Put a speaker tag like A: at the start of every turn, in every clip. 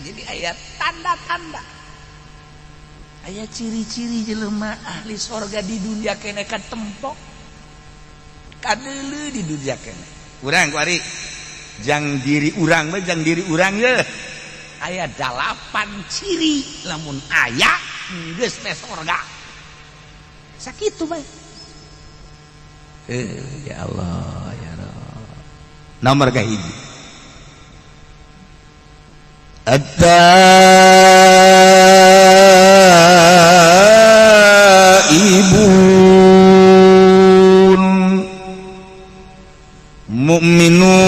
A: jadi ayat tanda-tanda aya ciri-ciri jelema ahli sorga di dunia kene katempo kadeuleu di dunia kene urang kuari jang diri urang mah jang diri urang ye aya 8 ciri lamun aya geus teh sorga sakitu bae ya Allah ya Rabb nomor kahiji at-taibun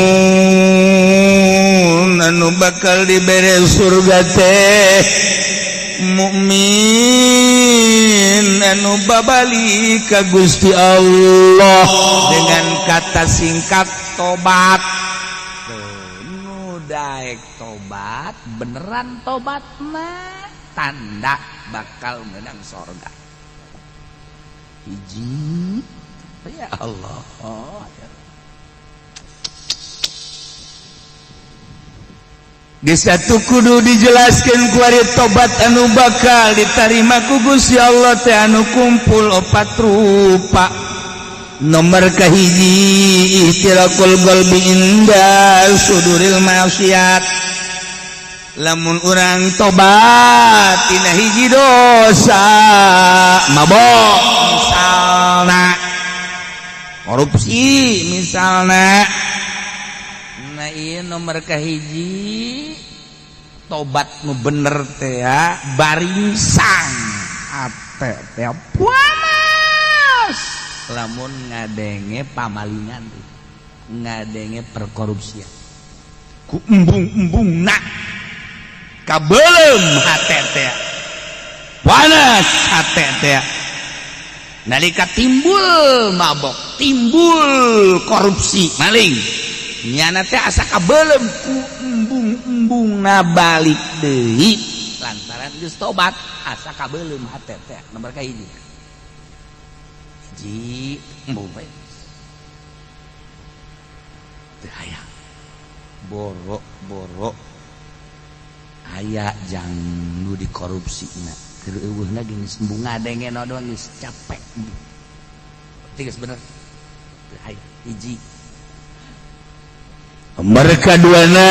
A: mukminun anu bakal dibere surga teh mukmin anu babalik ka Gusti Allah dengan kata singkat tobat nu daek tobat beneran tobat mah tanda bakal menang sorga hiji ya Allah ya Gesatu kudu dijelaskan ku ari tobat anu bakal ditarima ku Gusti Allah teh anu kumpul 4 rupa. Nomor kahiji ihtirakul qalbi inda suduril maksiat. Lamun urang tobat tina hiji dosa mabok misalna korupsi misalna nah iya nomor kahiji tobat nu bener teh ya baringsang ate teh puas lamun ngadenge pamalingan ngadenge perkorupsian ku embung-embungna kabeulem hate teh panas hate teh nalika timbul mabok timbul korupsi maling nyana teh asa kabeulem ku embung-embungna balik deui lantaran geus tobat asa kabeulem hate teh nomor kahiji hiji embung bae teu aya boro-boro aya jang nu dikorupsina keur eueuhna geus embung ngadenge no doang geus capek berarti geus bener teu aya hiji nomor kaduana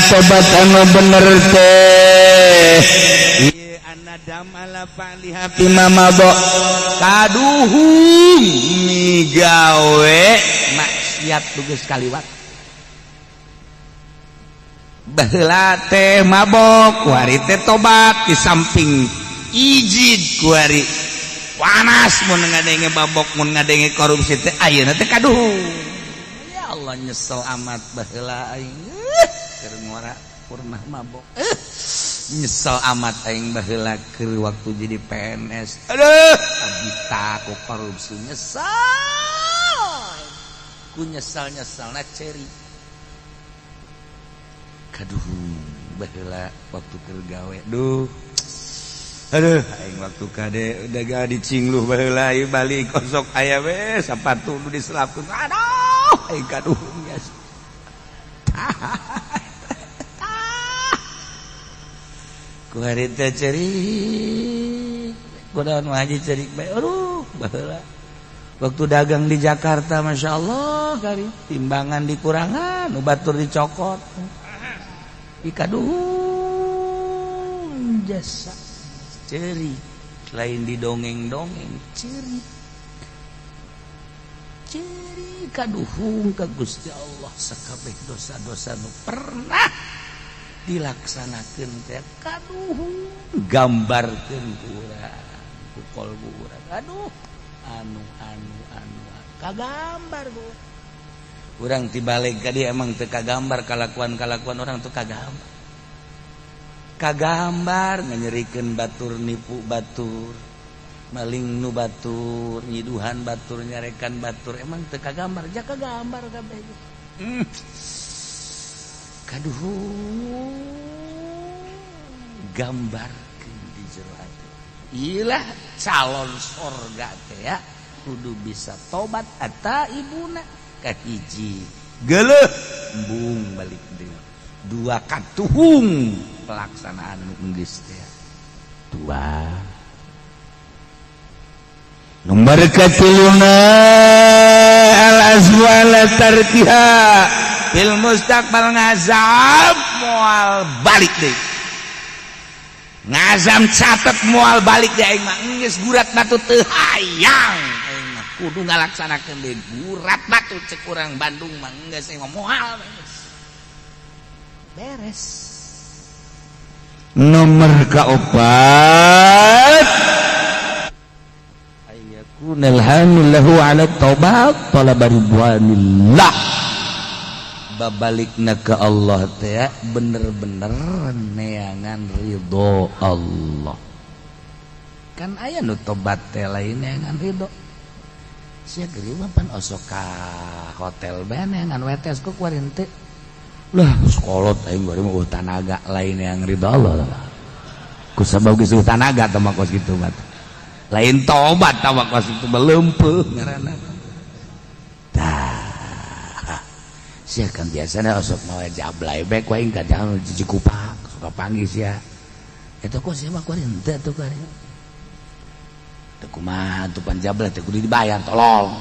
A: tobat anu bener teh ieu anadam ala fa'liha bima mabok kaduhung migawe maksiat tugas kaliwat baheula teh mabok kuari teh tobat di samping ijid kuari panas mun ngadenge mabok mun ngadenge korupsi teh ayeuna teh kaduhung Allah nyesel amat baheula aing keur ngora purnah mabok nyesel amat aing baheula keur waktu jadi PNS aduh abdi ku korupsi nyesel ku nyesal-nyesalna ceri kaduh baheula waktu keur gawe duh aduh aing waktu kade udah gak dicingluh baheula ieu balik kosok aya we sapatu nu diselapkeun aduh aing kaduh geus ku hari teh cerik kunaon mah haji cerik bae aduh baheula waktu dagang di Jakarta Masya Allah kali timbangan dikurangan nu batur dicokot ikaduh jasa ceri lain didongeng-dongeng ceri kaduhung ka Gusti Allah sakabeh dosa-dosa nu pernah dilaksanakeun teh kaduhung gambarkeun ku urang ku qalbu urang aduh anu kagambar ku urang tibalik ka dieu emang teu kagambar kalakuan-kalakuan urang teu kagambar nganyerikeun batur nipu batur maling nu batur nyiduhan batur nyarekan batur emang teu kagambar ja kagambar kabeh kaduh gambarkeun di jero ati ilah calon sorga teh ya kudu bisa tobat eta ibuna kahiji geuleuh embung balik deui dua katuhung pelaksanaan geus teh dua nomor katiluna al azwala tarkiha fil mustaqbal ngazam moal balik deui ngazam catet moal balik deui aing mah geus gurat batu teu hayang aing mah kudu ngalaksanakeun deui gurat batu cek urang Bandung mah geus aing mah moal beres nomor kaopat ayakunal hamilahu ala taubat talab ridwanillah babalikna ke Allah teh bener-bener neangan ridho Allah kan aya nu tobat teh lain neangan ridho sia geulieu mah pan osok ka hotel bae neangan wetes ku kuarin teh lah sekolot aing bari mah tanaga lain yang ridho Allah ku sabab geus tanaga teh mah kos kitu mah lain tobat tah mah kos kitu leumpeuh ngaranna tah sia kan biasana osok mawe jablay bae ku aing kadang Cikupak suka panggil sia eta kok sia mah kuari henteu atuh kuari teu kumaha atuh pan jablay teh kudu dibayar tolong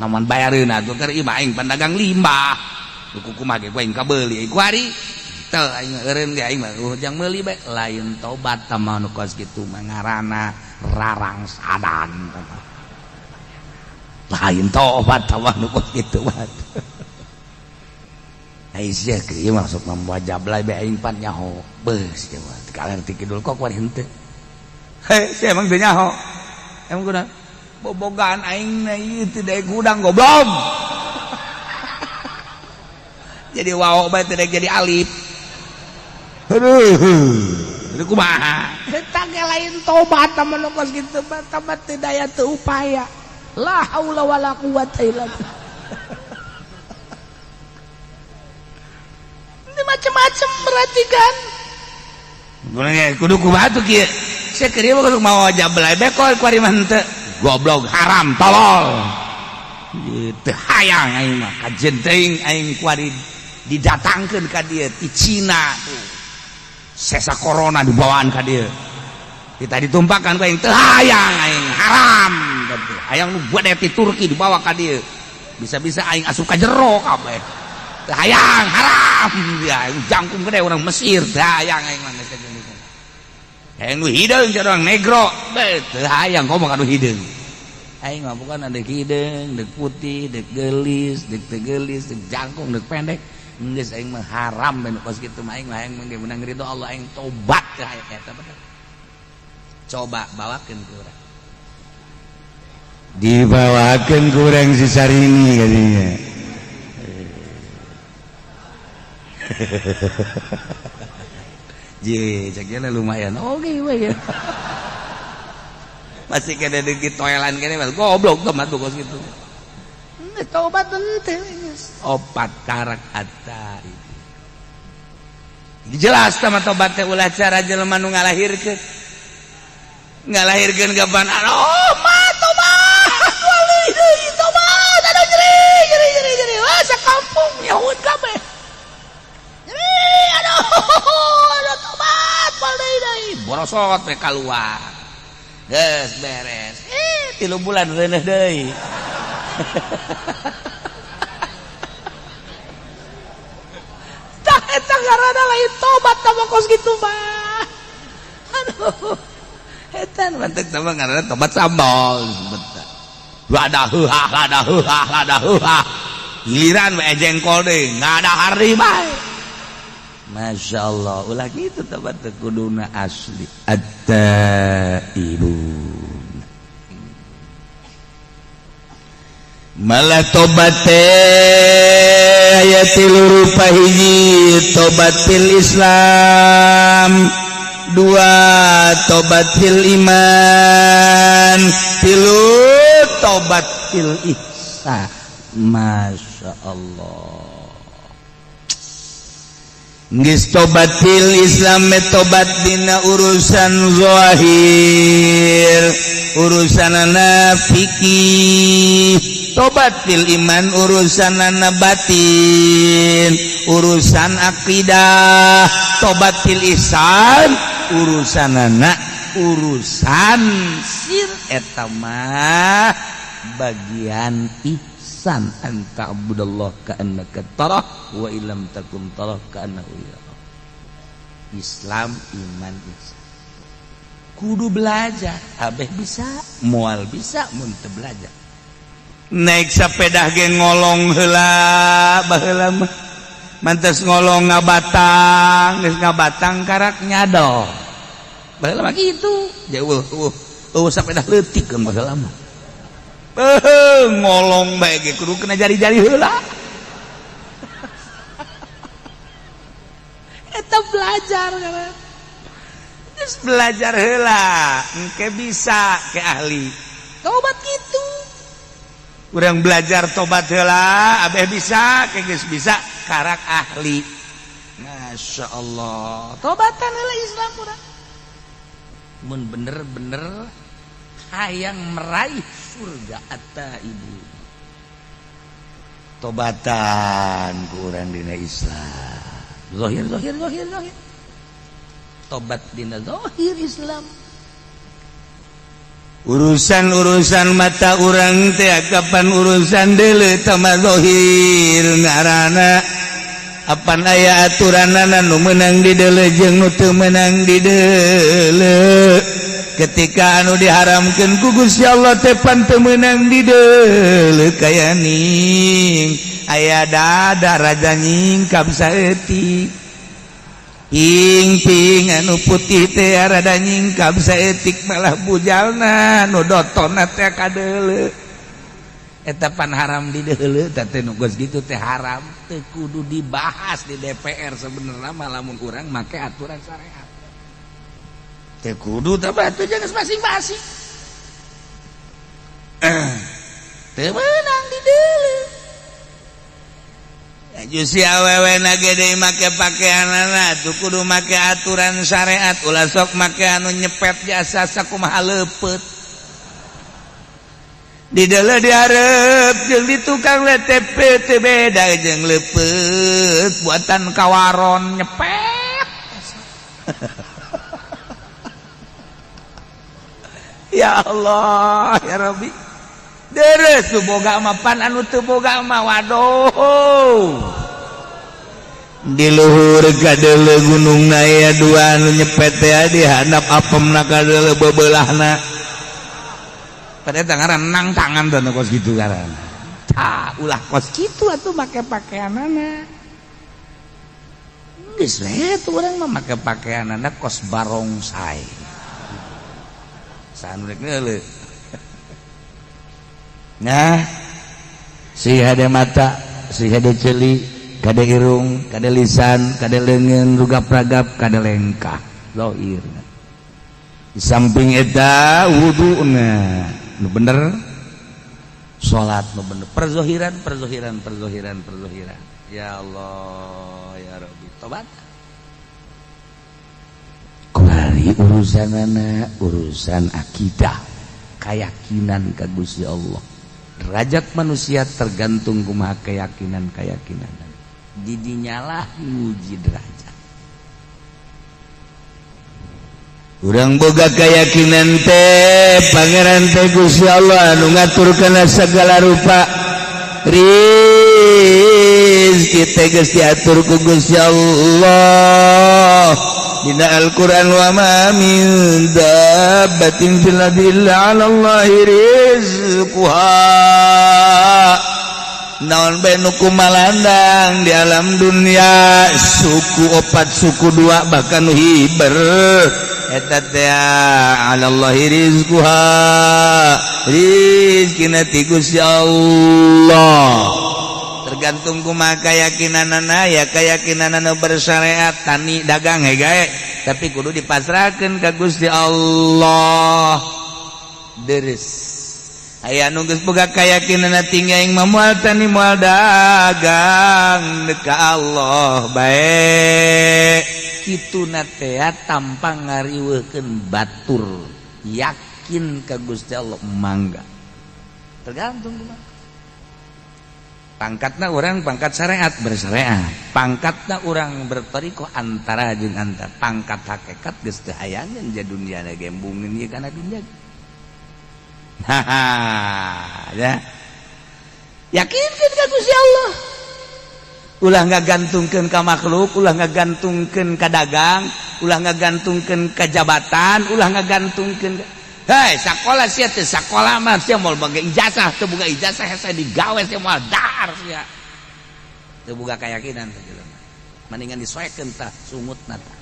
A: namun bayareun atuh keur ieu mah aing pandagang limbah kuku mah ge aing kabeuli aing kuari teu aing eureun ge aing mah jang meuli bae lain tobat tah mah nu kos kitu mah ngaranna rarang sadan lain tobat tah mah nu kos kitu mah ai sia ke ieu mah sok mamua jablay bae aing pan nyaho beus ge mah kalerti kidul kok kuari henteu he sia emang teu nyaho emang kunaon bobogan aing na ieu teh daek gudang goblok jadi wawo bae teh jadi alif aduh kumaha eta ge lain tobat tah mun kos kitu mah tobat teh daya teu upaya la haula wala quwata illa billah ini macam-macam berarti kan kudu kumaha tuh kieu sia keur ieu kudu mau jablay bae kok kuari mah henteu goblok haram tolol teu hayang aing mah kajen teuing aing kuari didatangkeun ka dieu ti Cina tuh sesa corona dibawaan ka dieu kita ditumpahkan ku aing teu hayang aing haram hayang nu buat ti Turki dibawa ka dieu bisa-bisa aing asup ka jero kabeh teu hayang haram ya jangkung gede urang Mesir teu hayang aing mah geus kitu hayang nu hideung jeung urang negro teu hayang komo ka nu hideung aing mah bukan ada hideung deuk putih deuk geulis deuk teu geulis deuk jangkung deuk pendek geus aing mah haram ben kos kitu mah aing mah aing menang ridho Allah aing tobat ka aya eta bener coba bawakeun ke urang dibawakeun ku urang si Sarini kadinya je caknya lumayan oke we ya masih kena dikit toilan kene mah goblok teman tuh kos kitu tobat teu opat karak hatta itu jelas sama tobat teh ulah cara jelema nu ngalahirkeun gaban oh mah tobat wali deui tobat ada jeri wah sakampung nyaut kabeh jeri aduh tobat wali deui borosot we kaluar geus beres 3 bulan reuneuh deui tak eta ngaranna lain tobat tambah kos kitu mah aduh eta mantep tambah ngaranna tobat sambal sebentar lada giliran we jengkol deui ngada hari bae masyaallah ulah kitu tobat teh kuduna asli at-taibun malah tobat teh aya 3 rupa hiji tobat fil Islam 2 tobat fil iman 3 tobat fil ihsan masya Allah geus tobat fil Islam tobat dina urusan zahir urusanana fikih tobat fil iman urusan batin urusan akidah tobat fil ihsan urusan urusan sir eta mah bagian ihsan anta abudallah ka'annaka tarah wa illam takum tarah ka'annahu yarah. Islam iman ihsan kudu belajar abeh bisa moal bisa mun teu belajar naik sepeda ge ngolong heula baheula mah mantes ngolong ngabatang geus ngabatang karak nyadol baheula mah kitu jauh sepeda leutik kan baheula mah ngolong bae ge kudu kena jari-jari heula eta belajar kana geus belajar heula engke bisa ke ahli tobat kitu urang belajar tobat heula abeh bisa ke geus bisa karak ahli masyaallah tobatan heula Islam urang mun bener-bener hayang meraih surga at-taibu tobatan ku urang dina Islam zahir tobat dina zahir Islam urusan mata urang teh kapan urusan deuleu tama zahir ngaranna apan aya aturanna nu meunang di deuleu jeung nu teu meunang di deuleu ketika anu diharamkeun ku Gusti Allah teh pan teu meunang di deuleu kaya ning aya dada raja nyingkap saeutik ping anu putih teh rada nyingkap saeutik malah bujalna nu dotonna teh kadeuleu eta pan haram di deuleu teh nu geus kitu teh haram teu kudu dibahas di DPR sebenarnya mah lamun urang make aturan syariat teu kudu teh batu jeung masing-masing teu meunang di deuleu jusi awewe nagede make pakaianana tuh kudu make aturan syariat ulah sok make anu nyepet jasa sakumaha leupeut di deuleu diarep jeung di tukang LTP teu beda jeung leupeut buatan kawaron nyepet ya Allah ya Rabbi deres tuh boga mah pan anu teu boga mah waduh di luhur kadeuleu gunungna aya dua anu nyepet teh di handap apemna kadeuleu bebeulahna pada eta ngaran nang tangan teh kos kitu ngaranna tah ulah kos kitu atuh make pakaianana geus we tuh urang mah make pakaianana kos barongsai sanu rek neuleuh nah si hade mata si hade ceuli kade irung kade lisan kade leungeun rugap-ragap kade lengkah zahir di samping eta wuduna nu bener salat nu bener perzohiran ya Allah ya Rabbi tobat kuari urusanana urusan akidah keyakinan ka Gusti Allah derajat manusia tergantung kumaha keyakinan didinyalah nguji derajat urang boga keyakinan teh pangeran teh Gusti Allah anu ngaturkeun segala rupa rizki teh geus diatur ku Gusti Allah dina Al-Quran wa ma min dabbatin fil ardi illa 'ala Allahi rizquha naon bae nu kumalandang di alam dunia suku opat suku dua bahkan nu hiber eta teh 'ala Allahi rizquha rizkina ti Gusti Allah tergantung kumaha keyakinanana ya keyakinanana bersyariat tani dagang gae tapi kudu dipasrahkeun ka Gusti Allah deres aya anu geus boga keyakinanna tinggal aing moal tani moal dagang ka Allah bae kituna teh tanpa ngariweukeun batur yakin ka Gusti Allah mangga tergantung kumaha pangkatna orang pangkat syariat bersyariat, pangkatna orang bertoriko antara jeung antara pangkat hakikat geus teu hayangeun ja dunia gembungin ieu kana dunia. Ya. Yakinkeun ka Gusti Allah. Ulah ngagantungkeun ka makhluk, ulah ngagantungkeun ka dagang, ulah ngagantungkeun ka jabatan, ulah ngagantungkeun hei sakola sia teu sakola mah sia moal boga ijazah, teu boga ijazah hese digawe sia moal dar sia. Teu boga kayakinan teh jelema. Mendingan disoekeun tah sumutna tah.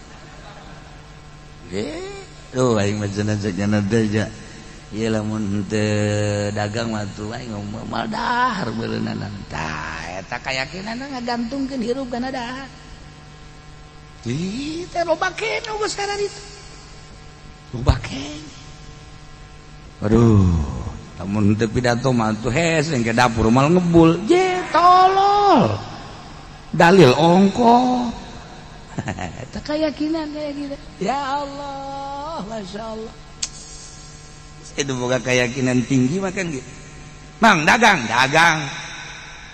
A: Tuh aing mah jenazah deja. Ieu lamun teu dagang mah tuh aing moal dahar beuleunan. Tah eta kayakinanna ngagantungkeun hirup kana dahar. Ih, teh loba kene geus kana ditu. Loba kene. Aduh, namun teu pidato mah tuh heseng ke dapur mal ngebul, je tolol. Dalil ongko. Eta keyakinan kayak gitu. Ya Allah, Masya Allah. Itu boga keyakinan tinggi makan gitu. Mang dagang.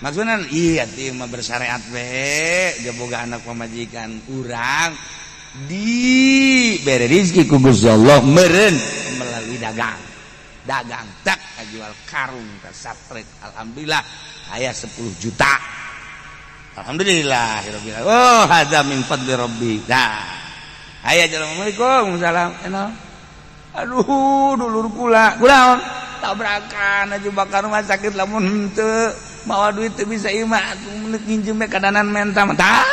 A: Maksudnya iya ti mah bersyariat we, ge boga anak pamajikan urang dibere rezeki ku Gusti Allah meureun melalui dagang tak jual karung ke satrek. Alhamdulillah aya 10 juta. Alhamdulillah. Oh hadza min fadli rabbi. Nah aya assalamualaikum salam eno. Aduh dulur kula kunaon tabrakan aju bakar rumah sakit lamun henteu mawa duit teu bisa imah meunut nginjem ka danan menta mah tah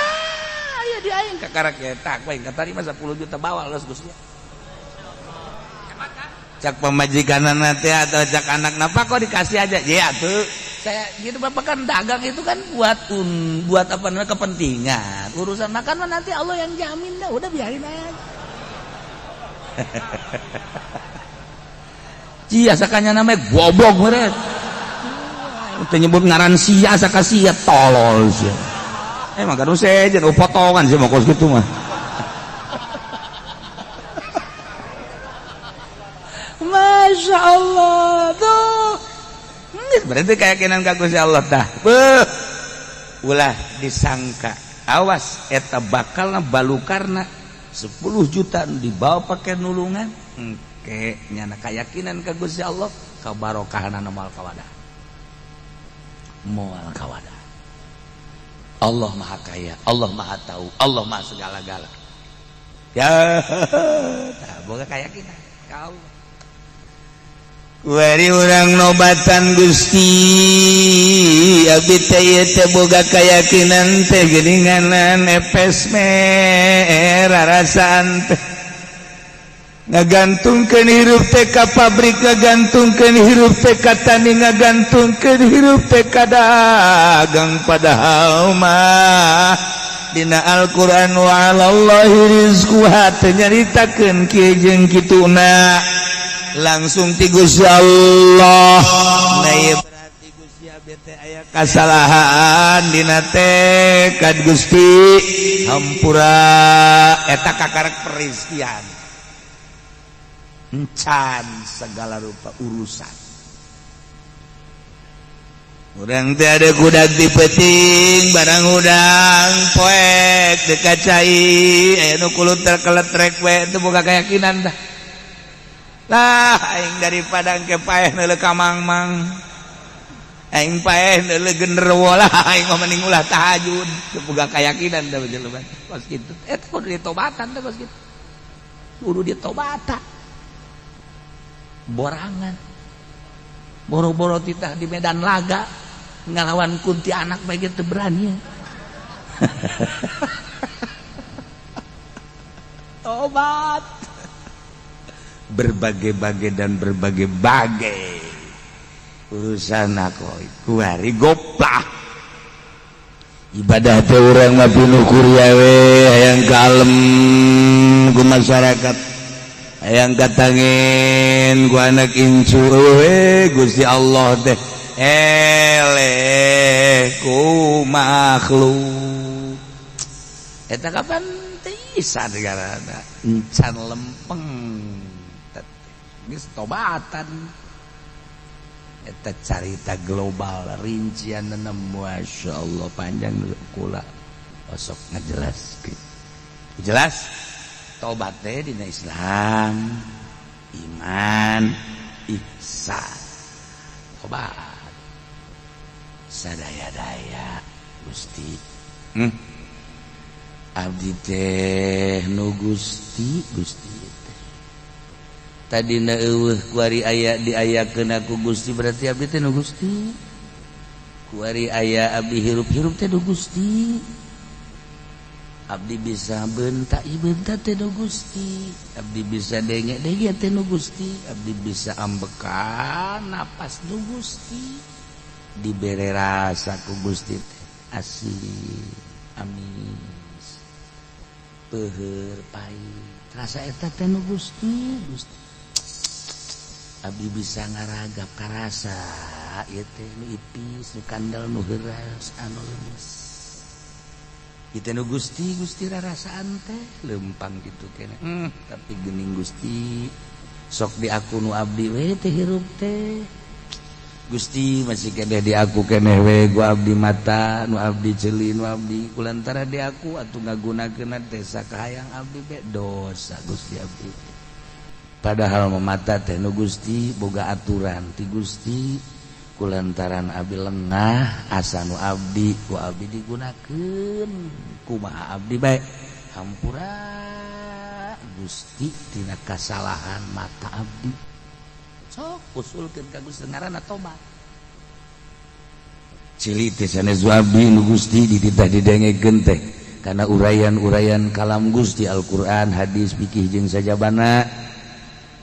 A: aya di aing ka karak eta bae katarima 10 juta bawa geus Gusti. Cak pemajikanana teh atau cak anakna Pak kok dikasih aja. Ya tuh saya gitu Bapak kan dagang itu kan buat apa namanya kepentingan. Urusan makan mah nanti Allah yang jamin dah, udah biarin aja. Cia sakanya namanya goblok meureun. Teu nyebut ngaran sia saka sia tolol sia. Emang kan sejen potongan sih mah kos kitu mah. Masya Allah tuh berarti keyakinan ka Gusti Allah tah ulah disangka awas eta bakalna balukarna 10 juta dibawa pakai nulungan engke nyana keyakinan ka Gusti Allah kabarokahna moal kawadah Allah maha kaya, Allah maha tahu, Allah maha segala-gala ya tah boga keyakinan ka Allah. Wari urang nobatan Gusti abdi teh boga kayakinan teh geuninganan epes rarasaan teh ngagantungkeun hirup teh ka pabrik, ngagantungkeun hirup teh ka tani, ngagantungkeun hirup teh ka dagang, padahal mah dina Al-Qur'an wa 'alallahi rizquha teh nyaritakeun kieu jeung kituna langsung ti Gusti Allah. Nah ieu berarti Gusti abdi teh aya kasalahan dina teh ka Gusti hampura eta kakarek perizkian encan segala rupa urusan. Urang teh ada kudak dipeting barang udang poek dekat cai aya nu kulut terkeletrek we teu boga keyakinan tah. Lah aing daripada engke paeh neuleuh ka mangmang aing paeh neuleuh genderuwo lah aing mah mending ulah tahajud teu boga kayakinan da jelema kos kitu eta kudu ditobatan teh kos kitu kudu ditobatan borangan boro-boro titah di medan laga ngalawan kunti anak bae teu berani tobat berbagai-bagai dan berbagai-bagai urusan aku kuari goplah ibadah teh urang mah pinuh kuria we hayang kalem ku masyarakat hayang katangen ku anak incu we Gusti Allah teh eleh ku makhluk eta kapan tisa negarana encan lempeng geus tobatan eta carita global rincian Masya Allah panjang kula osok ngajelaskeun jelas tobat teh dina Islam iman ihsan tobat sadaya-daya Gusti abdi teh nu Gusti teh tadina eueuh kuari aya diayakeun aku Gusti berarti abdi teh nu Gusti kuari aya abdi hirup-hirup teh nu Gusti abdi bisa bentak bentak teh nu Gusti abdi bisa denge-denge teh nu Gusti abdi bisa ambekan napas nu Gusti dibere rasa ku Gusti teh asih amin peuheur pahit rasa eta teh nu Gusti abdi bisa ngaragap ka rasa ieu teh nu ipis nu kandel nu heuras anu lemes ieu nu Gusti rarasaan teh lempang kitu keneh tapi geuning Gusti sok di aku nu abdi we teh hirup teh Gusti masih keneh di aku keneh we gua abdi mata nu abdi ceuli nu abdi kulantara di aku atuh ngagunakeun teh sakahayang abdi be dosa Gusti abdi padahal mata teh nu Gusti boga aturan ti Gusti kulantaran abdi lengah asa nu abdi ku abdi digunakeun kumaha abdi bae hampura Gusti tina kasalahan mata abdi sok usulkeun ka Gusti ngaranna tobat cili teh sanes abdi nu Gusti dititah didengekeun teh kana urayan-urayan kalam Gusti Al-Qur'an hadis fikih jeung sajabana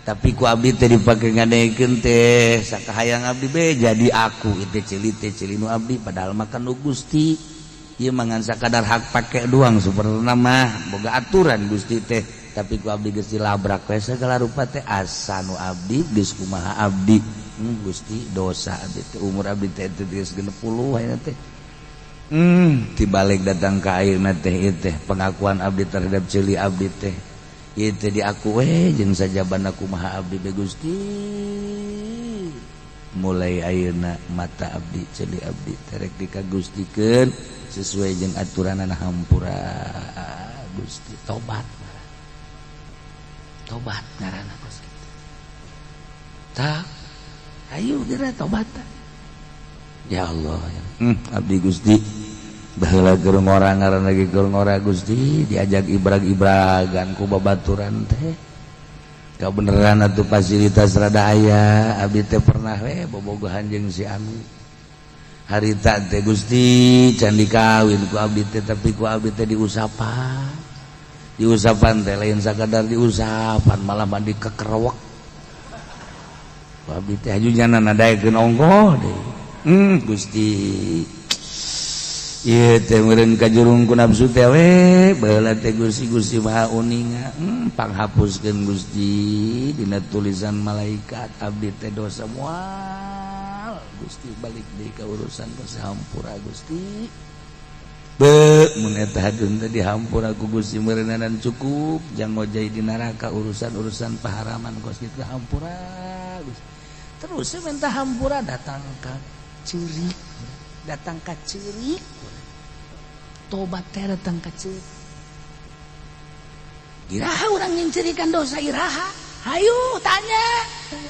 A: tapi ku abdi teh dipake ngadengekeun teh sakahayang abdi be jadi aku ieu teh cili nu abdi padahal mah kan nu Gusti ieu mah ngan sakadar hak pake doang saperna mah boga aturan Gusti teh tapi ku abdi geus dilabrak we segala rupa teh asa nu abdi geus kumaha abdi Gusti dosa abdi teh umur abdi teh geus 60 ayeuna teh tibalik datang ka ayeuna teh ieu teh pengakuan abdi terhadap ceuli abdi teh ieu teh diaku we jeung sajabana kumaha abdi be Gusti mulai ayeuna mata abdi ceuli abdi teh rek dikagustikeun sesuai jeung aturanana hampura Gusti tobat ngaranna kos kitu tak ayo geura tobat ya Allah abdi Gusti baheula keur ngora ngaranna ge keur ngora Gusti diajak ibrag-ibragan ku babaturan teh kabeneran atuh fasilitas rada aya abdi teh pernah we bobogohan jeung si Ami harita teh Gusti can dikawin ku abdi teh tapi ku abdi teh diusapan teh lain sakadar diusapan malah mandi kekerewek abdi teh hajunya nadaekeun ongkoh deui Gusti ieu teh meureun ka jurung ku nafsu teh we baheula teh Gusti maha uninga panghapuskeun Gusti dina tulisan malaikat abdi teh dosa moal Gusti balik deui ka urusan pasahampura Gusti mun eta hadun teh dihampura ku Gusti meureunnan cukup jang ngojai di neraka urusan-urusan paharaman kos kitu hampura Gusti terus minta hampura datang ka ceurik tobat teh datang ka ceurik iraha urang nyencerikan dosa iraha hayu tanya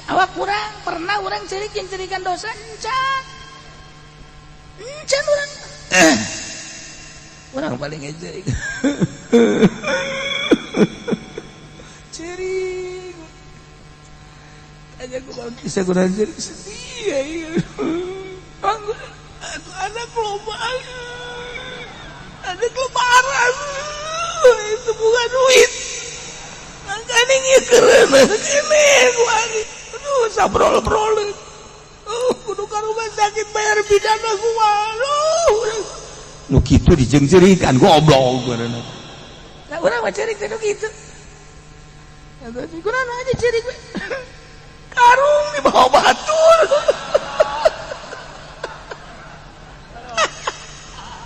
A: awak urang pernah urang ceurik nyencerikan dosa encan urang orang paling ngejek cering aja aku mau kisah kurang cering sedih aku anak lombaan anak lebaran itu bukan duit makanya ngikeren ini aduh sabrol-brol kudu ka rumah sakit bayar bidana gua nu kitu dijengcerikan goblok urang nah urang mah cerik teh nu kitu atuh kurang aja cerik we karung di bawah batur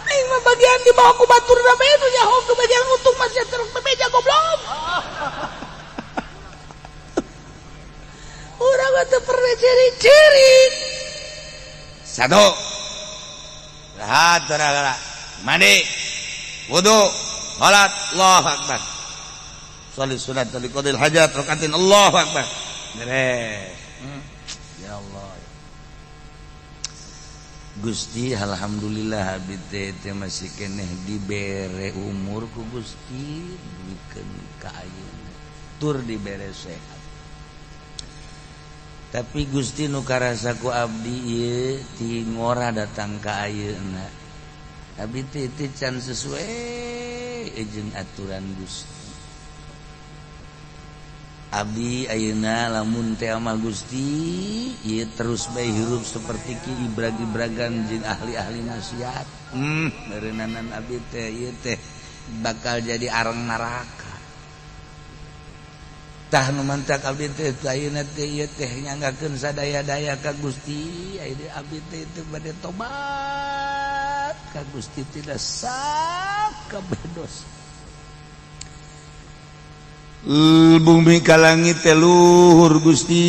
A: ning mah bagian di bawah ku batur na bae nu nyaho ke bagian untung masih terus bebeja goblok urang mah teu pernah cerik-cerik Satu. Rahat gara-gara. Mandi. Wudu. Salat. Allahu Akbar. Shalat sunat li qadil hajat rakaatin Allahu Akbar. Beres. Ya Allah. Gusti alhamdulillah abdi teh masih keneh dibere umur ku Gusti dibikeun ka ayeuna. Tur dibere sehat. Tapi Gusti nu karasa ku abdi ieu ti ngora datang ka ayeuna. Abdi teh can sesuai jeung aturan Gusti. Abdi ayeuna lamun teh ama Gusti ieu terus bae hirup seperti ki ibrag-ibragan jeung ahli-ahli nasihat. Meureunanan abdi teh ieu teh bakal jadi areng neraka. Tah nu mantak abdi teh ayeuna teh ieu teh nyanggakeun sadaya-daya ka Gusti, ayeuna abdi teh teu bade tobat ka Gusti tidak sak kabeh dosa. Bumi ka langit teh luhur Gusti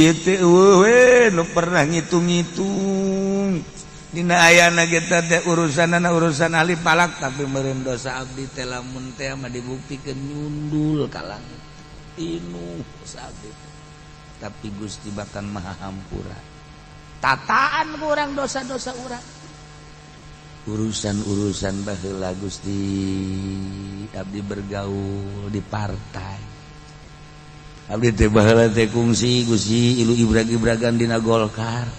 A: ieu teh we nu pernah ngitung-ngitung dina ayana kita teh urusanana urusan ahli palak tapi meureun dosa abdi teh lamun teh mah dibuktikeun nyundul ka langit inu abdi tapi Gusti bahkan maha hampura tataan ku urang dosa-dosa urang urusan-urusan baheula Gusti abdi bergaul di partai abdi teh baheula teh kungsi Gusti ilu ibrag-ibragan dina Golkar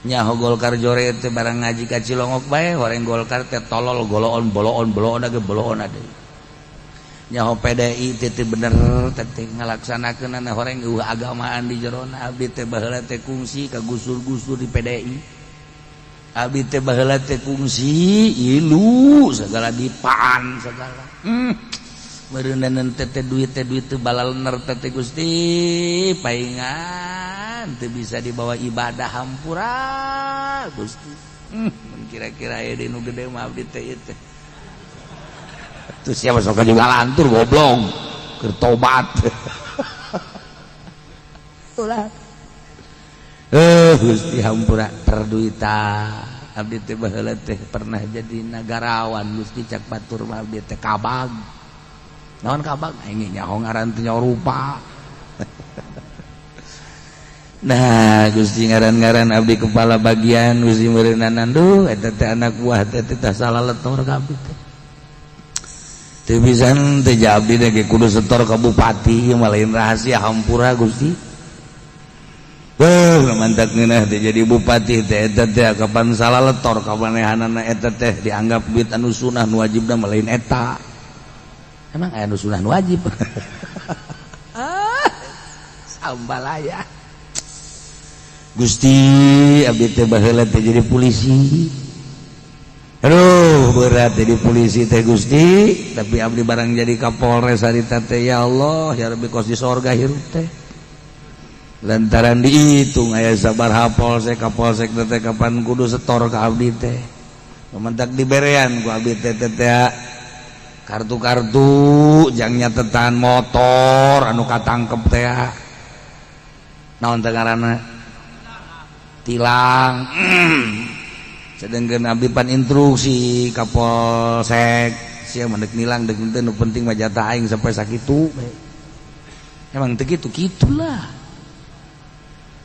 A: nyaho Golkar jore teh barang ngaji ka Cilongok bae horeng Golkar teh tolol goloon boloon age boloon ade nyaho PDI teh bener teh ngalaksanakeun horeng eueuh agamaan di jerona abdi teh baheula teh kungsi ka gusur-gusur di PDI abdi teh baheula teh kungsi ilu segala dipaan segala meureunan teh duit teh balalener teh Gusti paingan teu bisa dibawa ibadah hampura Gusti kira-kira aya di nu gede mah abdi teh ieu teh terus siapa sok juga lantur goblok keur tobat ulah Gusti hampura terduita abdi teh baheula teh pernah jadi nagarawan Gusti cak batur mah abdi teh kabag naon kabag ini nyaho ngaran teh nyaho rupa nah Gusti ngaran-ngaran abdi kepala bagian Gusti meureunanan duh eta teh anak buah teh tah salah letor ka abdi teh teu pisan teh abdi teh kudu setor ka bupati mah lain rahasia hampura Gusti. Mantak ngeunah teh jadi bupati teh eta teh kapan salah letor ka manehanana eta teh dianggap duit anu sunah nu wajibna mah lain eta. Emang aya anu sunah nu wajib. Sambalaya. Gusti abdi teh baheula teh jadi polisi. Aduh berat jadi polisi teh Gusti, tapi abdi barang jadi Kapolres harita teh ya Allah, ya Rabbi kos di sorga hirup teh. Lantaran dihitung aya sabaraha polsek kapolsek teh kapan kudu setor ka abdi teh mentak diberean ku abdi teh kartu-kartu jang nyatetan motor anu katangkep teh naon teh ngaranna tilang sedengkeun abdi pan instruksi kapolsek sia mandek nilang deuk teh nu penting mah jatah aing sampai sakitu emang teh kitu-kitulah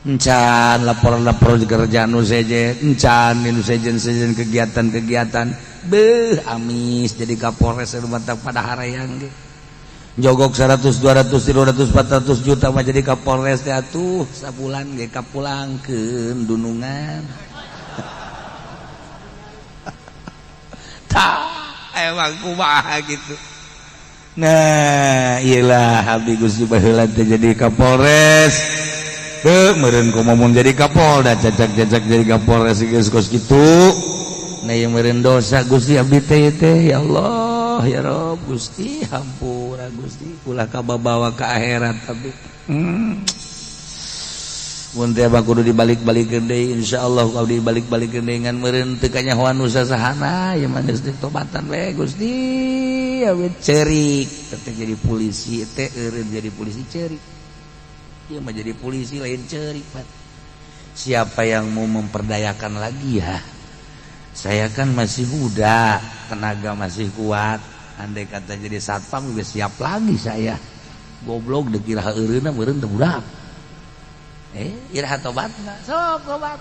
A: encan lapor-lapor kerjaan nu sejen encan nu sejen kegiatan-kegiatan beuh amis jadi Kapolres anu mantap pada harayang ge jogok 100 200 300 400 juta mah jadi Kapolres teh atuh sabulan ge kapulangkeun dunungan tah emang kumaha gitu nah iyalah abdi Gusti baheula teh jadi Kapolres meureun kumaha jadi Kapolda cacak-cacak jadi Kapolres geus kos kitu nah yang meureun dosa Gusti abdi teh ya Allah ya Rabb Gusti hampura Gusti ulah kabawa ka akhirat abdi mun teh kudu dibalik-balikeun deui insyaallah abdi dibalik-balikeun deui ngan meureun teu kanyahoan nu sasahana ya mah geus ditobatan we Gusti awet ceurik teh jadi polisi teh eureun jadi polisi ceurik ieu mah jadi polisi lain ceurik pat siapa yang mau memperdayakan lagi ya? Saya kan masih muda, tenaga masih kuat. Andai kata jadi satpam udah siap lagi saya. Goblok dikira eureuna meureun teu budak. Iraha tobatna, sok tobat.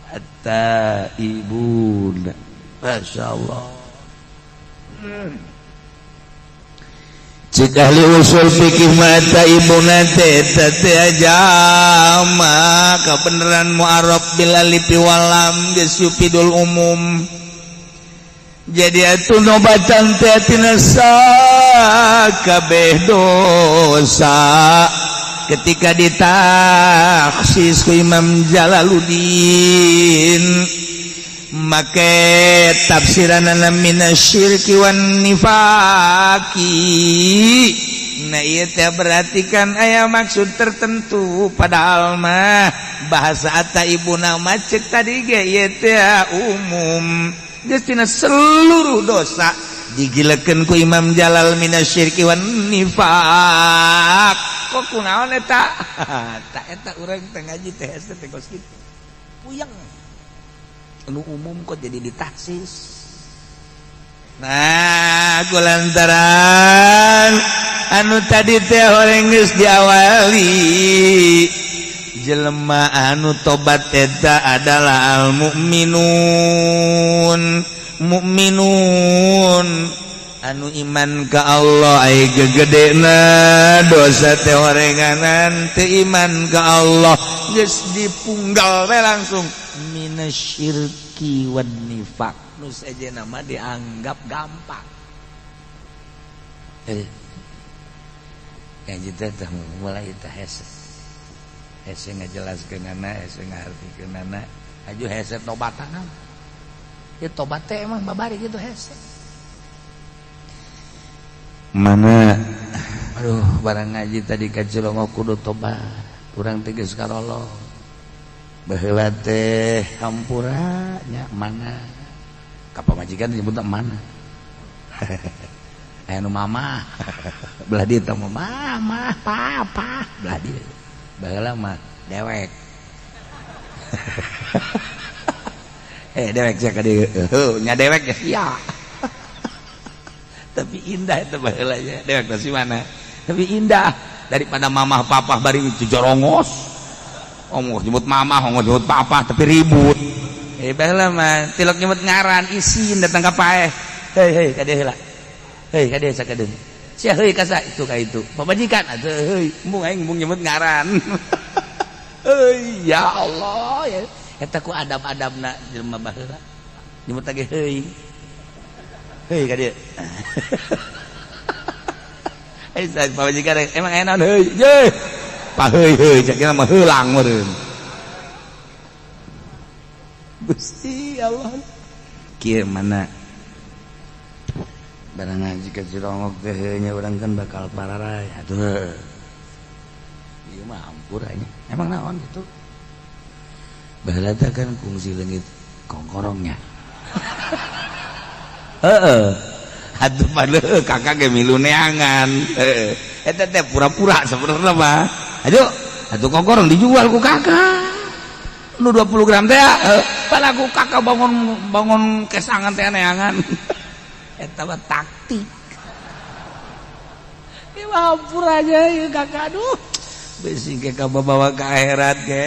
A: Atta ibuna. Masyaallah. Cik ahli usul fikih mata ibuna teh ajama kebenaran mu'arab bil alif wal lam geus yufidul umum. Jadi atuh nobatan teh tina sakabeh dosa ketika ditaksis ku Imam Jalaluddin make tafsiranana minasyirki wan nifaqi. Nah ieu teh berarti kan aya maksud tertentu padahal mah bahasa ataibuna macet tadi ge ieu teh umum geus tina seluruh dosa digilekeun ku Imam Jalal minasyirki wan nifaq. Kok kunaon eta? Tah eta urang teh ngaji teh teh geus kitu. Puyeng. Anu umum kok jadi ditaksis. Nah, kulantaran anu tadi teh horeng geus diawali. Jelema anu tobat eta adalah al mukminun. Mukminun anu iman ka Allah ai gegedena dosa teh horenganan teu iman ka Allah geus dipunggal we langsung minasyirki wan nifaq. Nu sajena mah dianggap gampang. Yang kita teh mulai teh hese ngajelaskeunana, hese ngartikeunana, aju hese tobatan. Ya tobat teh emang babari gitu hese. Mana aduh barang ngaji tadi ka Cilongo kudu tobat. Urang teh geus karolo. Baheula teh hampura nya mana? Ka pamajikan disebutna mana? Aya nu mama. Belah dieu teh mama, papa, belah dieu. Baheula mah dewek. Dewek sia ka dieu. Nya dewek ya sia. Tapi indah itu baheula nya. Dewek teh si mana? Tapi indah daripada mamah papah bari jorongos. Omong nyebut mamah, omong nyebut papah tapi ribut. Baheula mah tilok nyebut ngaran isin datang ka paeh. Hei ka dieu heula. Hei ka dieu sakadeung. Sia heuy ka sa itu ka itu. Pamajikan atuh heuy, embung aing embung nyebut ngaran. Heuy ya Allah ya. Eta ku adab-adabna jelema baheula. Nyebut lagi heuy. Heuy ka dieu. Asa pamajikan emang enak heuy. Ye. Pa heuy cak kira mah heulang meureun. Gusti Allah. Kieu mana? Barang ngaji ka Cilongok teh nya urang kan bakal pararay. Atuh. Ieu mah hampura nya. Emang naon gitu? Baheula teh kan kungsi leungit kongkorongnya. Heeh. Atuh padahal kakak ge milu neangan. Heeh. Eta teh pura-pura sabenerna mah. Aduh, atuh kongkorong dijual ku kakak. Nu 20 gram teh pada ku kakak bangun kesangan teh neangan. Eta mah taktik. Ieu mah hampura aja ieu kakak aduh. Besi ke bawa ke akhirat ke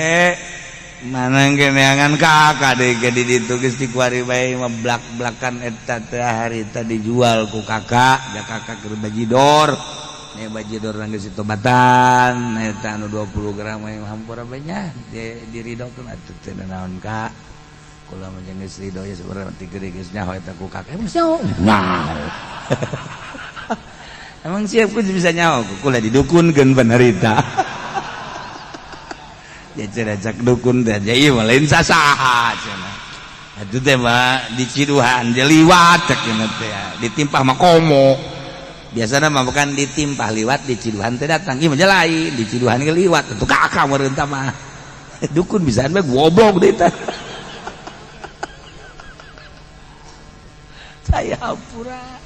A: mana ge neangan kakak deh ke di ditu geus dikuari bae mah blak-blakan eta teh hari tadi dijual ku kakak, da kakak keur bajidor. Nya bajidor geus ditobatan, eta anu 20 gram mah hampura bae nya diridokeun atuh teh naon Kak. Kula mah geus ridho ya sabarang ti gede geus nyaho eta ku kakak. Emang nyaho? Emang siap ku bisa nyaho kula didukunkeun panarita. Ya cerajak dukun teh ieu mah lain sasaha cenah. Atuh teh mah di Ciduhan dia liwat cek teh ditimpah mah komo. Biasana mah bukan ditimpah liwat di Ciduhan teh datang. Ieu mah lain di Ciduhan ge liwat atuh kakak meureun tah mah. Dukun bisaan mah goblok deui tah. Saya hampura.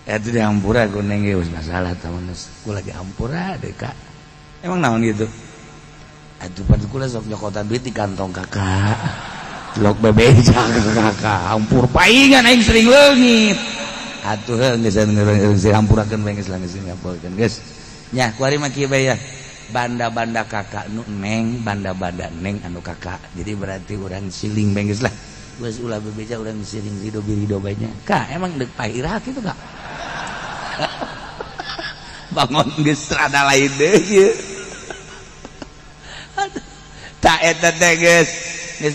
A: Itu di hampura ku neng geus masalah tah ku lagi hampura deh Kak. Emang naon gitu? atuh padukula sok nyokotan duit di kantong kakak log bebeja kakak hampur paingan aing sering leungit atuh geus hampurakeun bae geus geus ngampurkeun geus nya kuari mah kieu bae ya banda-banda kakak nu neng banda-banda neng anu kakak jadi berarti urang siling bae geus lah geus ulah bebeja urang siling rido birido bae nya ka emang deuk pairah kitu ka bangun geus rada lain deui ieu tak eta teh geus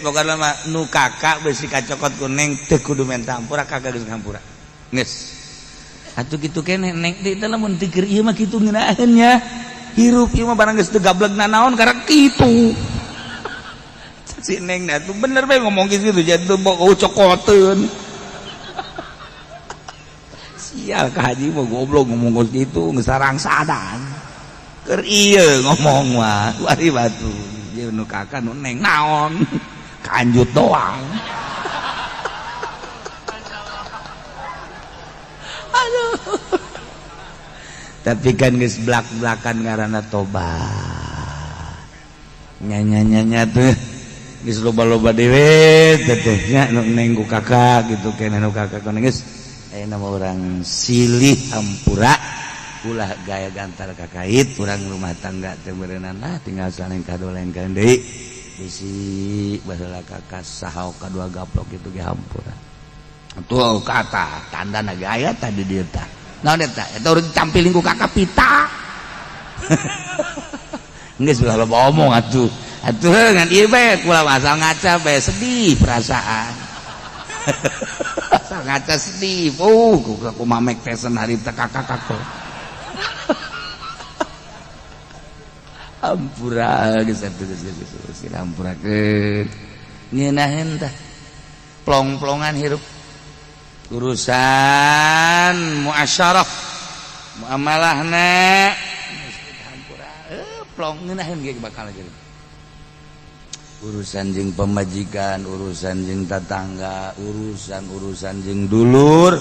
A: pokona mah nu kakak beusi kacokot ku neng teu kudu minta hampura kakak geus ngampura geus atuh kitu keneh neng teh lamun teu keur ieu mah kitu ngeunaheun nya hirup ieu mah barang geus teu gablegna naon karena kitu si neng dah tuh bener bae ngomong kitu jantung mau cokoteun sial ka haji mah goblok ngomong kitu geus sarang sadan keur ieu ngomong mah kuari batu ieu nu kakak nu neng naon kanjut doang aduh tapi kan geus blak-blakan ngaranna tobat nya tuh geus loba-loba dewe teh nya nu neng ku kakak gitu keneh nu kakak ku geus ayeuna mah urang silih hampura ulah gaya gantar kakait urang rumah tangga teh beureunan tinggal saling kadolengkeun deui bisi baheula kakak saha kadua gaplok kitu ge hampura tuh kata tandana ge aya tadi dieu tah naon eta eta urang ditampilin ku kakak pita geus ulah loba omong atuh ngan ieu bae kula asal ngaca bae sedih perasaan asal ngaca sedih kumaha mek tesen harita kakak-kakak hampura geus atuh geus hampurakeun ngeunaheun tah plong-plongan hirup urusan muasyarah muamalahna hampura plong ngeunaheun ge bakal jadi urusan jeung pemajikan urusan jeung tetangga urusan jeung dulur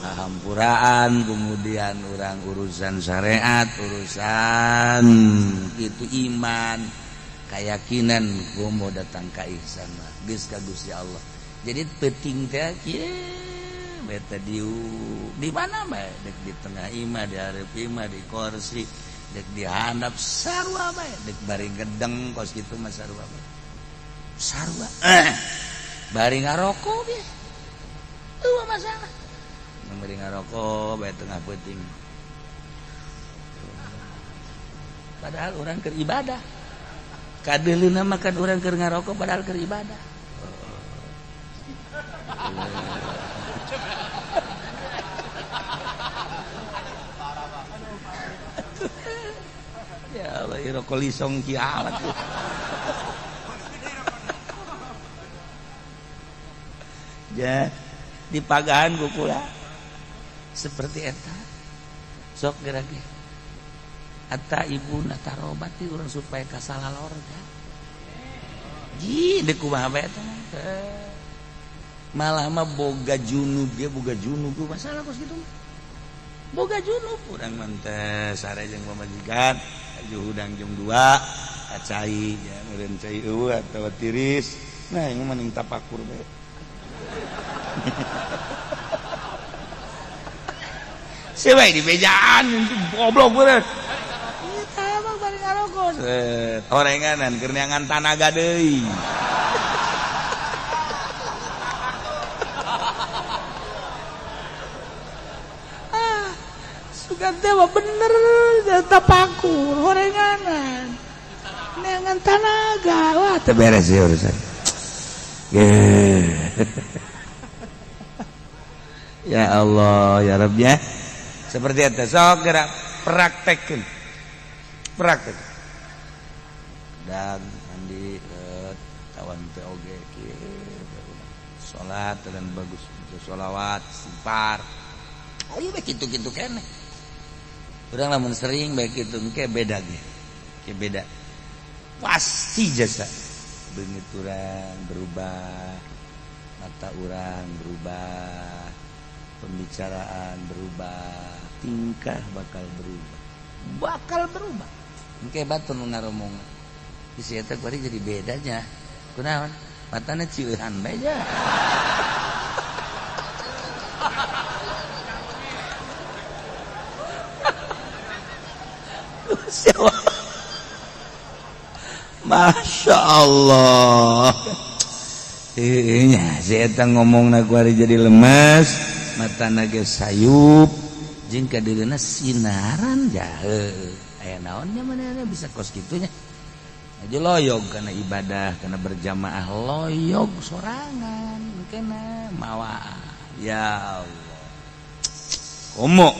A: hampuraan kemudian orang urusan syariat urusan itu iman keyakinan mau datang ka ihsan mah geus ka Gusti Allah jadi penting teh kieu beta di mana bae dek di tengah imah di hareup imah di kursi dek di handap sarua bae dek bari gedeng kos kitu mah sarua bae sarua bari ngaroko ge eueuh masalah bari ngaroko bae tengah peuting padahal orang keur ibadah kadeulina mah kan urang keur ngaroko padahal keur ibadah ya Allah rokok lisong kiamat ya di pagahan kukula seperti eta sok gerage atta ibu natarobati urang supaya kasalalorga ji deuk kumaha bae eta malah mah boga junub ge boga junub masalah kos kitu boga junub urang mah teh sare jeung pamajikan hudang jam 2 acai ya meureun cai eueuh atawa tiris nah yang mah ning tapakur bae Siapa di bejaan goblok bener. Kita mah bari ngarokok. Orenganan keur neangan tanaga deui. Sugan teh mah bener tapakur orenganan. Neangan tanaga. Wah, teu beres ya urusan. Ya Allah, ya Rabbnya. Seperti itu, sok gerak praktekin, praktek. Dan mandi, tawan POG, sholat dan bagus, sholawat, istighfar. Ayo baik gitu kan? Orang lamun sering baik itu, kayak beda deh, kayak beda. Pasti jasa, begitu orang berubah, mata orang berubah. Pembicaraan berubah, tingkah bakal berubah, engke batur nu ngaromong isi eta kuari jadi bedanya kunaon matana cieuhan bae aja Masya Allah nya saya ngomongna kuari jadi lemes matana ge sayup jeung kadirina sinaran jahe aya naonnya manehna bisa kos kitunya aja loyog karena ibadah karena berjamaah loyog sorangan kena mawa ya Allah komo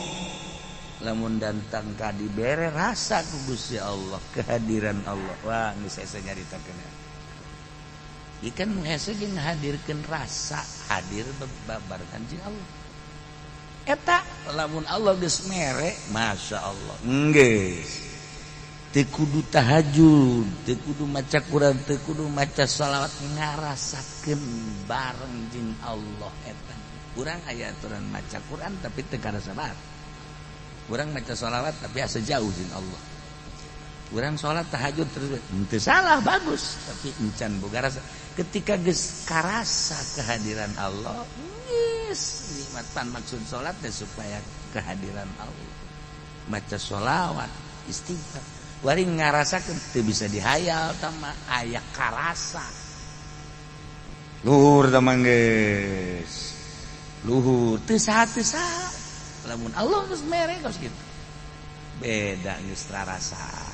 A: lamun dantang ka dibere rasa ku Gusti Allah kehadiran Allah wah geus hese nyaritakeun ikan hese ge ngahadirkeun rasa hadir babarengan jeung Allah eta lamun Allah geus mere masya Allah geus teu kudu tahajud teu kudu maca Quran teu kudu maca shalawat ngarasakeun bareng jeung Allah eta urang aya aturan maca Quran tapi teu karasa baat urang maca shalawat tapi asa jauh jeung Allah urang salat tahajud terus teu salah bagus tapi encan boga rasa ketika geus karasa kehadiran Allah geus nikmatan maksud salat teh supaya kehadiran Allah maca shalawat istighfar wari ngarasakeun teu bisa dihayal tama aya karasa luhur tama geus luhur teu saha lamun Allah geus mere geus kitu beda geus rasa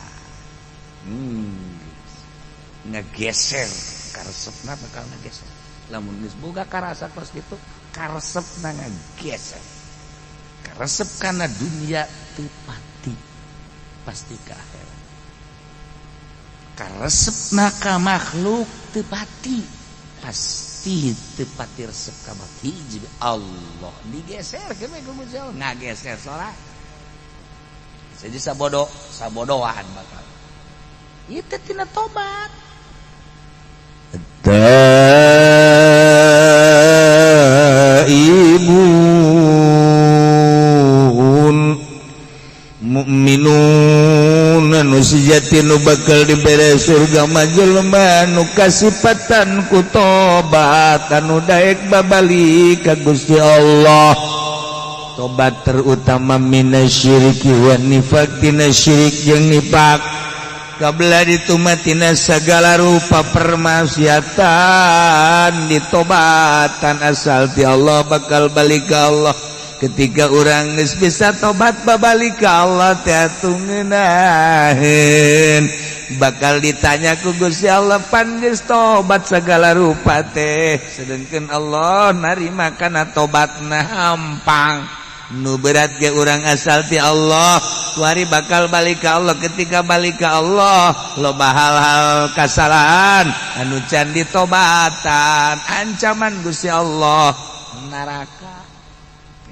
A: ngageser karesepna bakal ngageser lamun geus boga karasa kos kitu karesepna ngageser karesep kana dunia teu pati pasti ka akhirat karesepna ka makhluk teu pati pasti teu pati resep ka hiji Allah digeser ke ku Gusti Allah ngageser salat jadi sabodohan bakal itu tina tobat taibun mu'minun anu sejati nu bakal dibere surga majelma nu kasipatan ku tobat anu daek babalik ka Gusti Allah tobat terutama minasyiriki wa nifaq tina syirik jeung nifaq kabla ditumatina segala rupa permaksiatan ditobatan asal ti Allah bakal balik ka Allah ketika orang geus bisa tobat babalik ka Allah teh ngeunaheun bakal ditanya ku Gusti Allah pan geus tobat segala rupa teh sedengkeun Allah narima kana tobatna hampang nu berat ge urang asal ti Allah kuari bakal balik ka Allah ketika balik ka Allah loba hal-hal kasalahan anu can ditobatan ancaman Gusti Allah neraka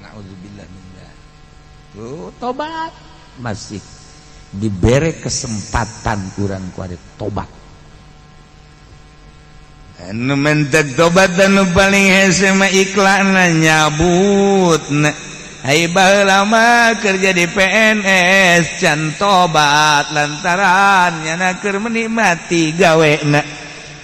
A: naudzubillah minna tuh tobat masih dibere kesempatan urang kuari tobat anu mentek tobat anu paling hese mah iklanna nyabutna hai baheula mah kerja di PNS can tobat lantaran nyana keur menikmati gawena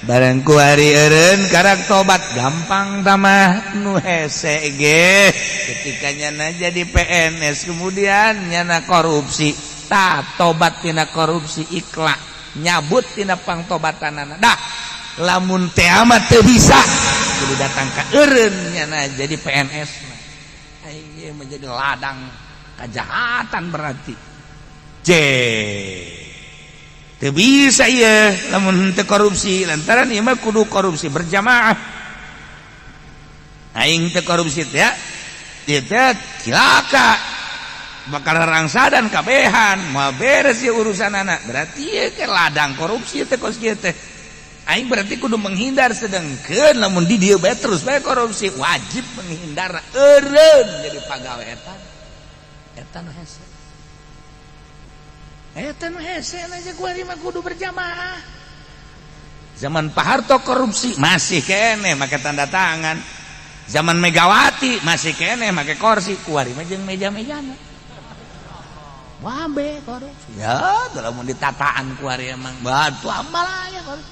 A: barang kuari eureun karak tobat gampang tamah nu hese ge ketika nyana jadi PNS kemudian nyana korupsi tah tobat tina korupsi ikhlas nyabut tina pangtobatanana dah lamun teh amat teu bisa kudu datang ka eureun nyana jadi PNS menjadi ladang kejahatan berarti teu bisa ieu lamun teu korupsi lantaran ieu mah kudu korupsi berjamaah aing teu korupsi teh ieu teh cilaka bakal rangsadan kabehan moal beres ieu urusanana berarti ieu ke ladang korupsi teh kos kieu teh aing berarti kudu menghindar sedengkeun lamun di dieu bae terus bae korupsi wajib menghindar eureun jadi pagawe eta nu hese aja kuari mah kudu berjamaah zaman Pak Harto korupsi masih kene make tanda tangan zaman Megawati masih kene make kursi kuari mah jeung meja-mejana wabe korupsi ya dalam ditataan ku ari emang batu amal aya korupsi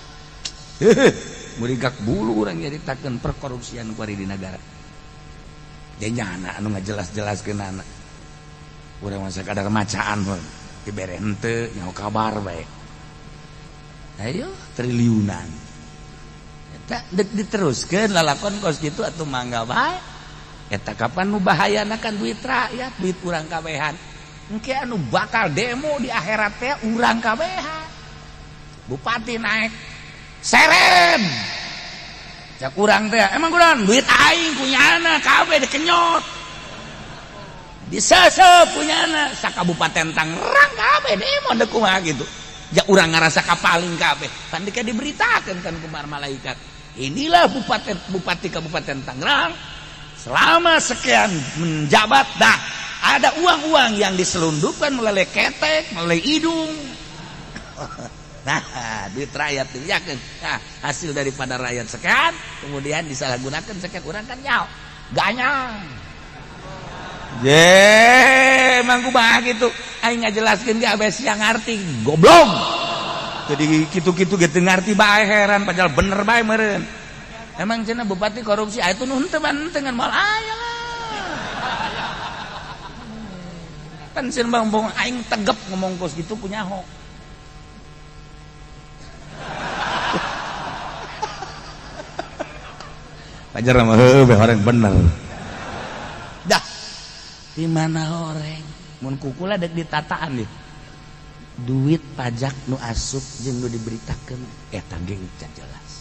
A: murigak bulu urang nyaritakeun perkorupsian ku ari di negara janjana anu ngajelas-jelaskeun anak urang masa kadar macaan pun dibere henteu nyaho kabar bae ayo triliunan eta deuk diteruskeun lalakon kos kitu atuh mangga bae eta kapan nu bahayana kan duit rakyat duit urang kabehan engke anu bakal demo di akhirat teh urang kabehan bupati naik seren cak urang teh emang kunaon duit aing punyana kabeh dikenyot disesep punyana sakabupaten Tangerang kabeh demo deuk kumaha gitu ja urang ngarasa kapaling kabeh pan dika diberitakeun kan ku malaikat inilah bupati Kabupaten Tangerang selama sekian menjabat dah ada uang-uang yang diselundupkan melalui ketek, melalui hidung. Nah, duit rakyat dibiarkan. Nah, hasil daripada rakyat sekian, kemudian disalahgunakan sekian orang kan nyaw, ganyang. Emang kumaha gitu. Aing ngajelaskeun ge abes yang ngarti, goblok. Jadi kitu-kitu ge teu ngarti bae heran padahal bener bae meureun. Emang cenah bupati korupsi aya nu henteu dengan mal aya lah. Kan sieun bang aing tegep ngomong kos gitu punya ho. Pajar mah heuh orang bener. Dah. Di mana orang? Mun kukula dek ditataan ieu. Duit pajak nu asup jeung nu diberitakeun eta ge jelas.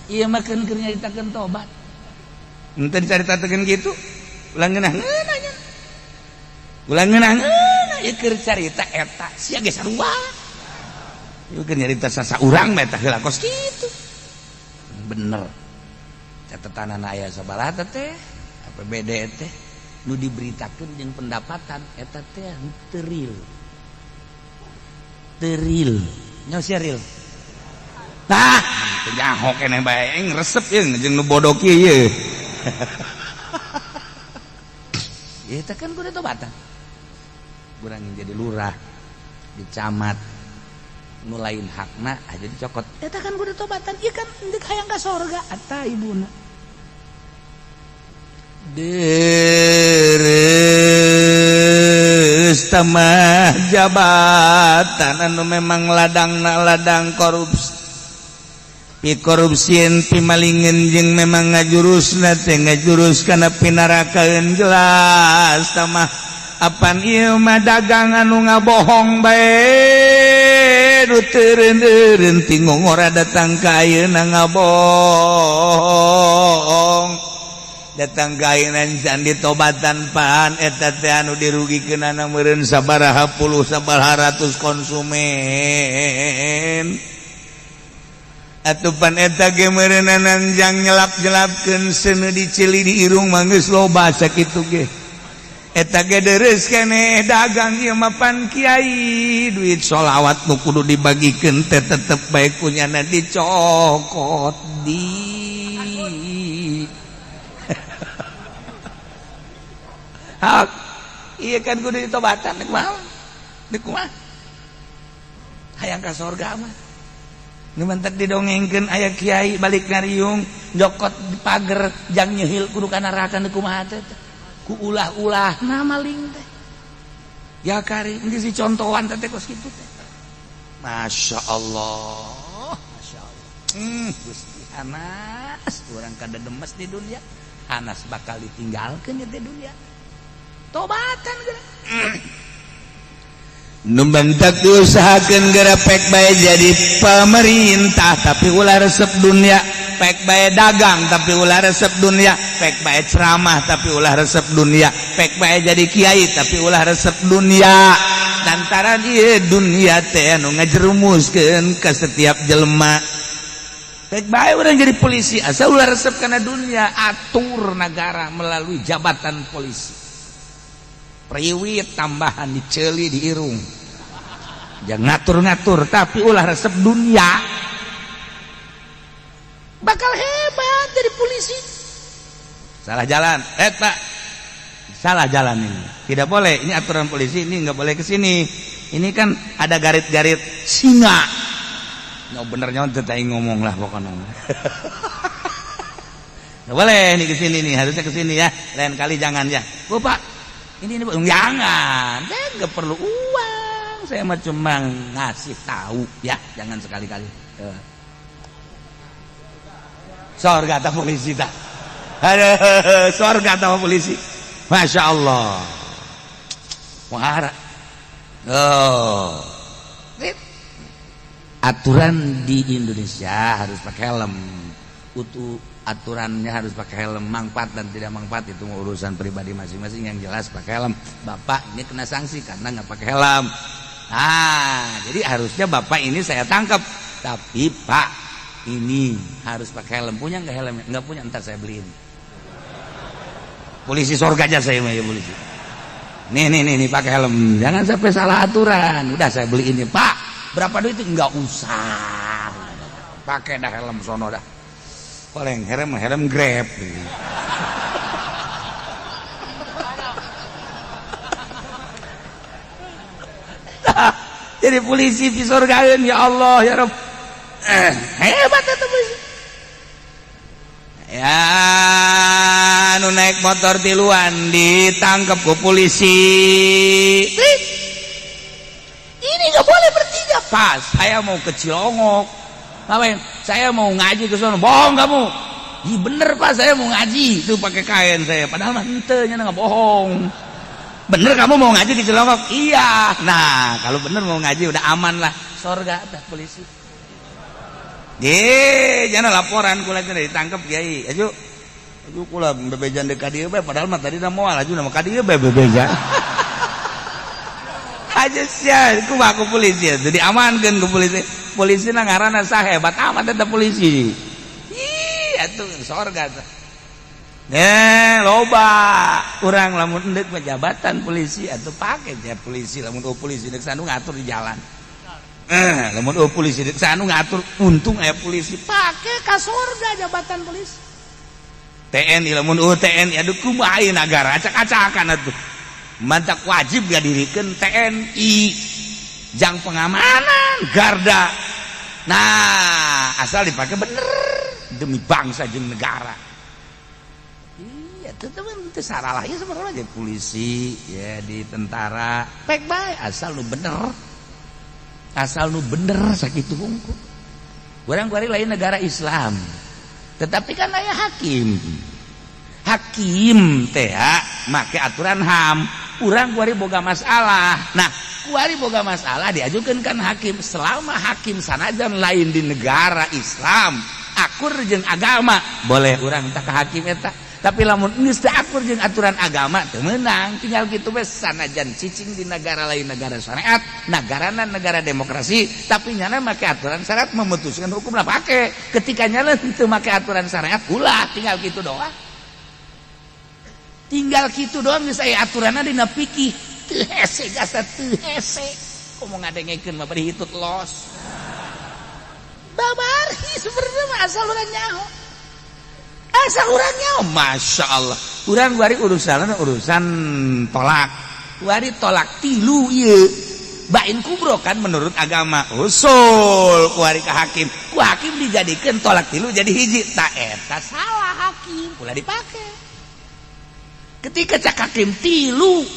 A: Iya mah keur nyaritakeun tobat. Henteu dicaritakeun kitu, ulang ngeunah-ngeunah nya. Ulang ngeunah-ngeunah ieu keur carita eta sia ge sarua. Ieu keur nyarita sasaurang mah eta heula kos kitu. Bener. Catetanana aya sabaraha teh? APBD teh nu diberitakeun jeung pendapatan eta teh teu real. Teu real. Nya sia real. Nah, teu nyaho keneh bae resep jeung nu bodoh kieu ye. Eta kan kudu tobatan. Urang jadi lurah di camat nu lain hakna aja dicokot. Eta kan kudu tobatan. Ieu kan deuk hayang ka sorga eta ibuna. Deres tamah jabatan anu memang ladang korupsi. Pi korupsieun pi malingeun jeung memang ngajurusna teh ngajurus kana pinarakaeun jelas tamah apan ieu mah dagang anu ngabohong bae nu teu reun-reun tingongora datang ka ayeuna ngabohong datang ka ayeuna can ditobatan pan eta teh anu dirugikeunana meureun sabaraha puluh sabaraha ratus konsumen atupan eta ge meureunna nanjang nyelap-nyelapkeun seuneu dicili di irung mah geus loba sakitu ge eta ge deres keneh dagang ieu mah pan kiai duit sholawat nu kudu dibagikeun teh tetep bae kunyana dicokot di hak ieu kan kudu ditobatan deuk kumaha hayang ka sorga mah ngementek didongengkeun aya kiai balik ngariung jokot di pager jang nyeuhil kudu kana neraka teh kumaha teh ku ulah-ulah na maling teh ya kari engke si contohan teh kos kitu teh masyaallah Gusti Anas urang kada demes di dunia Anas bakal ditinggalkeun di dunia tobatan geura numbantak diusahakeun geura pek bae jadi pemerintah tapi ulah resep dunia pek bae dagang tapi ulah resep dunia pek bae ceramah tapi ulah resep dunia pek bae jadi kiai tapi ulah resep dunia lantaran ieu dunia teh anu ngajerumuskeun ka setiap jelema pek bae urang jadi polisi asa ulah resep kana dunia atur negara melalui jabatan polisi priwit tambahan diceuli di irung jangan ngatur-ngatur tapi ulah resep dunia bakal hebat jadi polisi. Salah jalan, Pak, salah jalan ini, tidak boleh, ini aturan polisi, ini nggak boleh ke sini, ini kan ada garit-garit singa, nggak bener nyontet aing ngomong lah pokoknya. Nggak boleh nih ke sini nih, harusnya ke sini ya, lain kali jangan ya, Pak, ini jangan, saya nggak perlu uang, saya mah cuma ngasih tahu ya, jangan sekali-kali. Sorga tak polisi tak, ada sorga tak polisi, masya Allah, wahara. Oh, aturan di Indonesia harus pakai helm, aturannya harus pakai helm, manfaat dan tidak manfaat itu urusan pribadi masing-masing, yang jelas pakai helm. Bapak ini kena sanksi karena nggak pakai helm. Nah, jadi harusnya bapak ini saya tangkap, tapi Pak ini harus pakai helm. Punya nggak helmnya? Nggak punya, ntar saya beliin. Polisi sorga aja saya mah ya polisi. Nih pakai helm. Jangan sampai salah aturan. Udah saya beliin nih, Pak. Berapa duit itu? Nggak usah. Pakai dah helm sono dah. Koleng helm Grab. Jadi polisi di sorga ya Allah ya Rabb. Hebat itu polisi. Ya, nu naik motor tiluan ditangkap ke polisi. Ini nggak boleh bertiga, Pas. Saya mau ke Cilongok. Ngapain? Saya mau ngaji ke sana. Bohong kamu. Iya bener Pak, saya mau ngaji. Itu pakai kain saya. Padahal mah henteu nya nggak bohong. Bener kamu mau ngaji ke Cilongok? Iya. Nah, kalau bener mau ngaji udah aman lah. Sorga ada polisi. Jangan laporan kula ditangkap Kiai. Ayo kula bebejan deuk ka dieu bae padahal mah tadi da moal aju nama ka dieu bae bebeja. Aja sia kumaha ku polisi atuh diamankeun ku polisi. Polisina ngaranna sahebat amat eta polisi. Ih atuh sorga teh. Loba urang lamun endeuk mah jabatan polisi atuh pake ya polisi lamun polisi deuk sanu ngatur di jalan. Lamun polisi sanu ngatur untung aya polisi pake ka sorga jabatan polisi. TNI lamun TNI aduh kumaha ieu nagara acak-acakan atuh. Mantak wajib ngadirikeun TNI jang pengamanan garda. Nah, asal dipake bener demi bangsa jeung negara. Iya, teu salah ya sebenarnya jadi polisi ya di tentara pek bae asal nu bener. Asal nu bener sakitu hungkul. Urang kuari lain negara Islam. Tetapi kan aya hakim. Hakim teh make aturan HAM. Urang kuari boga masalah. Nah, kuari boga masalah diajukeun kan hakim. Selama hakim sanajan lain di negara Islam, akur jeung agama, boleh urang tak ka hakim eta. Tapi lamun geus teu akur jeung aturan agama teu meunang, tinggal kitu we sanajan cicing di negara lain negara syariat, nagarana negara demokrasi, tapi nyana make aturan syariat memutuskan hukumna pake. Ketika nyana teu make aturan syariat ulah tinggal kitu doang. Tinggal kitu doang geus aya aturanna dina fikih. Teu hese gasa teu hese. Komo ngadengekeun mah bari hitut los. Babari sebenarnya mah asal urang nyaho. Asal urangnya, masya Allah. Urang kuari urusan tolak. Kuari tolak tilu iya. Bain kubro kan menurut agama. Usul kuari ke hakim. Ku hakim dijadikan tolak tilu jadi hiji. Tak eta salah hakim. Pula dipake. Ketika cak hakim tilu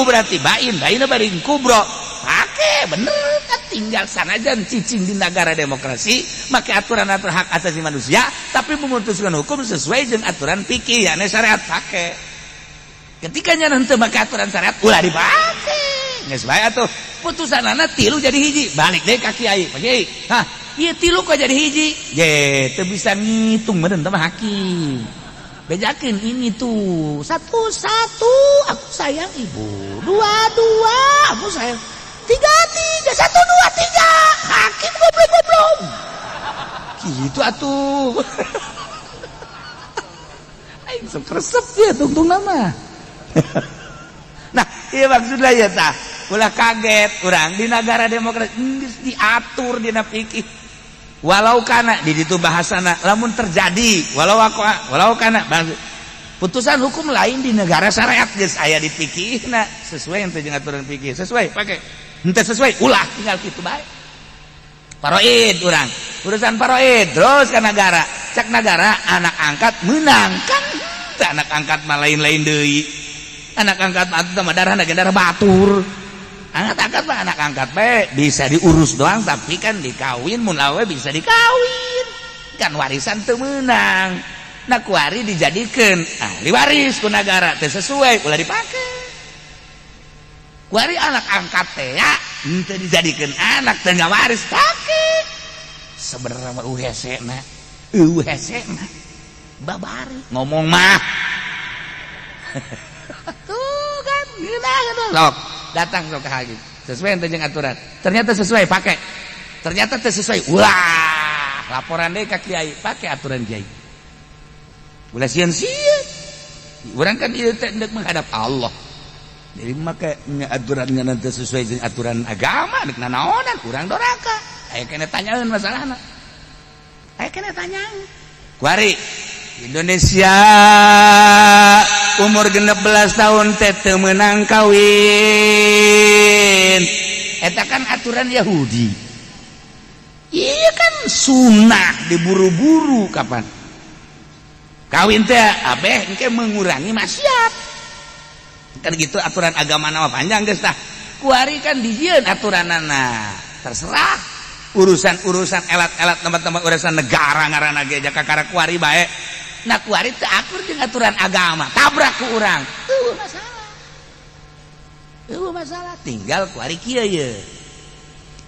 A: berarti bain barin kubro. Pake bener kan tinggal sanajan cicing di negara demokrasi make aturan-aturan hak asasi manusia tapi memutuskan hukum sesuai dengan aturan fikih yakni syariat pake. Ketika nya henteu make aturan syariat ulah dipake. Geus bae atuh putusanana tilu jadi hiji balik deui ka kiai. Pak Kiai, hah ieu tilu kok jadi hiji? Ye teu bisa ngitung meureun teh mah hakim. Bejakeun ini tuh 1-1 aku sayang ibu, 2-2 aku sayang 3-3, 1-2-3 hakim goblok gitu atuh. Aing sok resep ya tungtung nama. Nah iya maksudnya ya tah ulah kaget urang di negara demokrasi geus diatur dina fikih walau kana di ditu bahasana lamun terjadi walau kana putusan hukum lain di negara syariat geus aya di fikihna sesuai ente jeung aturan fikih sesuai pake henteu sesuai ulah tinggal kitu bae paroid urang urusan paroid terus ke negara cak negara anak angkat menang kan anak angkat mah lain-lain deui anak angkat mah darah batur anak angkat mah anak angkat bisa diurus doang tapi kan dikawin mun lawe bisa dikawin kan warisan teu meunang nah kuari dijadikeun ahli waris ku negara teu sesuai ulah dipake kuari anak angkat teh ya teu dijadikeun anak teu ngawaris pake sebenarnya mah uhesena babari ngomong mah tuh kan gila sok datang sok haji sesuai ente jeung aturan ternyata sesuai pakai ternyata teu sesuai ulah laporan deui ka kiai pakai aturan kiai ulah sieun-sieun urang kan ieu teh hendak menghadap Allah jadi make aturan ngana teu sesuai jeung aturan agama deuk nanaonan urang doraka aya kene tanyaeun masalahna aya kene tanyaeun kuari Indonesia umur 16 tahun teh teu meunang kawin eta kan aturan Yahudi iya kan sunnah diburu-buru kapan kawin teh abeh engke mengurangi maksiat kan gitu aturan agama nama panjang geus tah kuari kan dijieun aturanana terserah urusan elat-elat tempat-tempat urusan negara ngaranna ge jaka kara kuari bae nah kuari teu akur jeung aturan agama tabrak ku urang teu masalah tinggal kuari kieu ye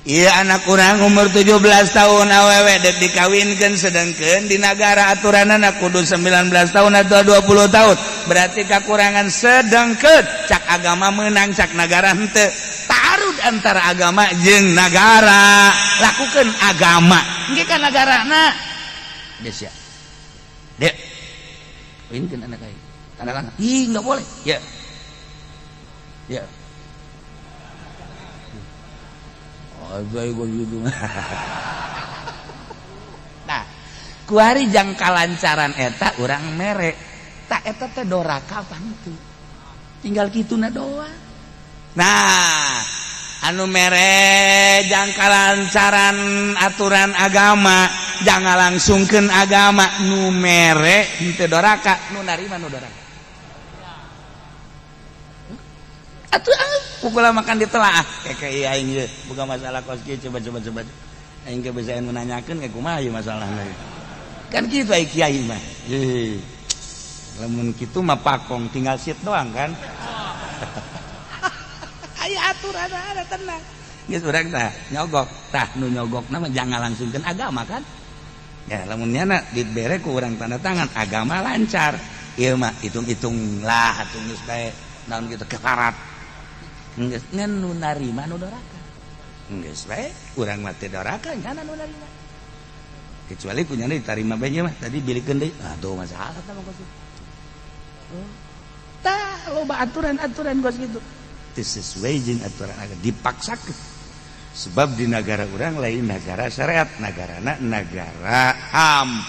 A: ieu anak urang umur 17 tahun awewe dek dikawinkeun sedengkeun di negara aturanana kudu 19 tahun atau 20 tahun berarti kakurangan sedengkeun cak agama meunang cak negara henteu tarud antara agama jeung negara lakukeun agama engke ka negarana geus ya dek kawinkeun anak aing anak-anak ih enggak boleh ya nah kuari jang kalancaran eta urang mere tak eta teh doraka pantu tinggal kituna doang nah anu mere jang kalancaran aturan agama jangan langsungkeun agama nu mere henteu doraka nu narima nu doraka atuh pukul makan ditelaah kayak aing ge boga masalah kos kieu coba aing ge bisa menanyakeun kayak kumaha ieu masalahna kan kitu ai kiai mah lamun kitu mah pakong tinggal sit doang kan aya aturan ada tenang geus urang tah nyogok tah nu nyogokna mah jangan langsungkeun agama kan ya lamun nyana dibere ku urang tanda tangan agama lancar ieu mah hitung-hitung lah atuh geus bae naon kitu kefarat geus ngan nu narima nu doraka geus bae urang mah teu doraka nyana nu narima kecuali kunyana ditarima bae mah tadi bilikeun deui aduh masalah tah mah kos tah loba aturan-aturan kos kitu teu sesuai jeung aturan agama dipaksakeun sebab di negara urang lain negara syariat nagarana negara HAM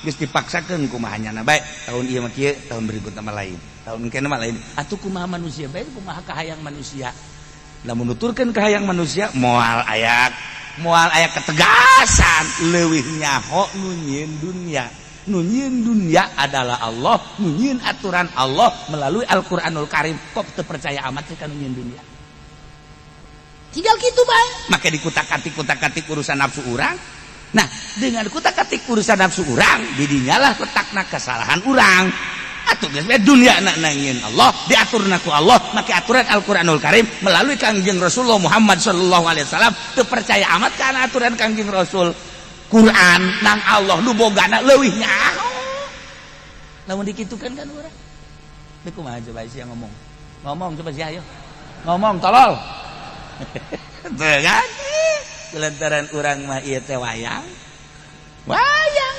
A: geus dipaksakeun kumaha nyana bae tahun ieu mah kieu tahun berikutna mah lain tahun kene mah lain atuh kumaha manusia bae kumaha kahayang manusia lamun nuturkeun kahayang manusia moal aya ketegasan leuwih nyaho nu nyieun dunya adalah Allah nu nyieun aturan Allah melalui Al-Qur'anul Karim kok teu percaya amat ka nu nyieun dunya tinggal gitu bae make dikutak-katik urusan nafsu urang nah dengan kutak-katik urusan nafsu urang didinyalah letakna kesalahan urang atuh geus bae dunya nangieun Allah diaturna ku Allah make aturan Al-Qur'anul Karim melalui Kangjeng Rasulullah Muhammad sallallahu alaihi wasallam teu percaya amat kana aturan Kangjeng Rasul Quran nang Allah nu bogana leuwih nyaho lamun dikitukeun kan urang teu kumaha coba sia ngomong coba sia ayo ngomong tolol teu kan lantaran urang mah ieu teh wayang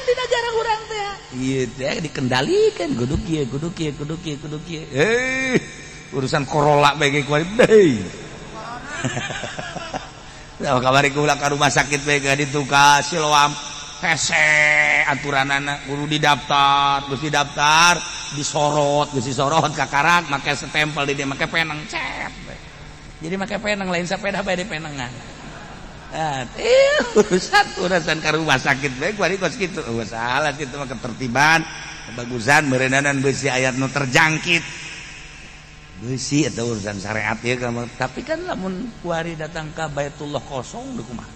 A: di negara urang teh ieu teh dikendalikeun kudu kieu urusan Corolla bae kuari deui Kamari kula ka rumah sakit bae ka ditu ka Siloam hese aturanana kudu didaftar, geus didaftar disorot ka karak make stempel di dieu make peneng cet. Jadi make peneng lain sepeda bae di penengan. Urusan ka rumah sakit bae kuari kos kitu. Salah kitu mah ketertiban, kebagusan meureunana beusi aya nu terjangkit. Beusi eta urusan syariat ya kamu. Tapi kan lamun kuari datang ka Baitullah kosong deuk kumaha?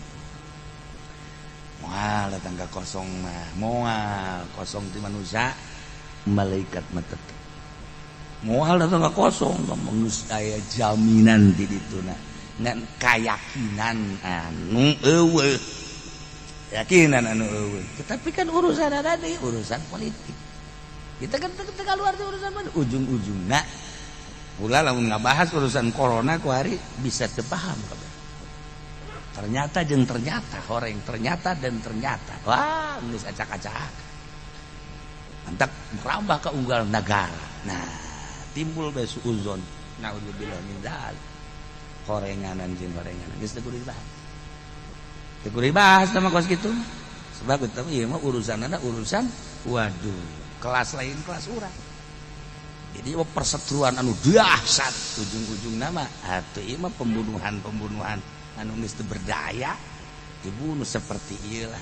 A: Moal datang ka kosong mah, moal kosong ti manusia, malaikat mah tetep. Moal datang ka kosong, geus aya jaminan di dituna. Ngan kayakinan anu eueuh. Yakinan anu eueuh. Tetapi kan urusan ada di urusan politik. Kita kan teu kaluar ti urusan mana ujung-ujungna ulah lamun ngabahas urusan corona kuari bisa tepaham kabeh. Ternyata jeung ternyata, horeng ternyata dan ternyata. Wah, geus acak-acak. Antak merambah ke unggal negara. Nah, timbul bae suuzon. Naudzubillah min dzalik. Horenganan jeung horenganan geus teu kudu dibahas. Teu kudu dibahas sama kos kitu. Sebab eta ieu mah urusanna urusan waduh, kelas lain kelas urang. Jadi perseteruan anu dahsyat ujung-ujungna mah atuh ieu mah pembunuhan anu geus teu berdaya dibunuh seperti ieu lah.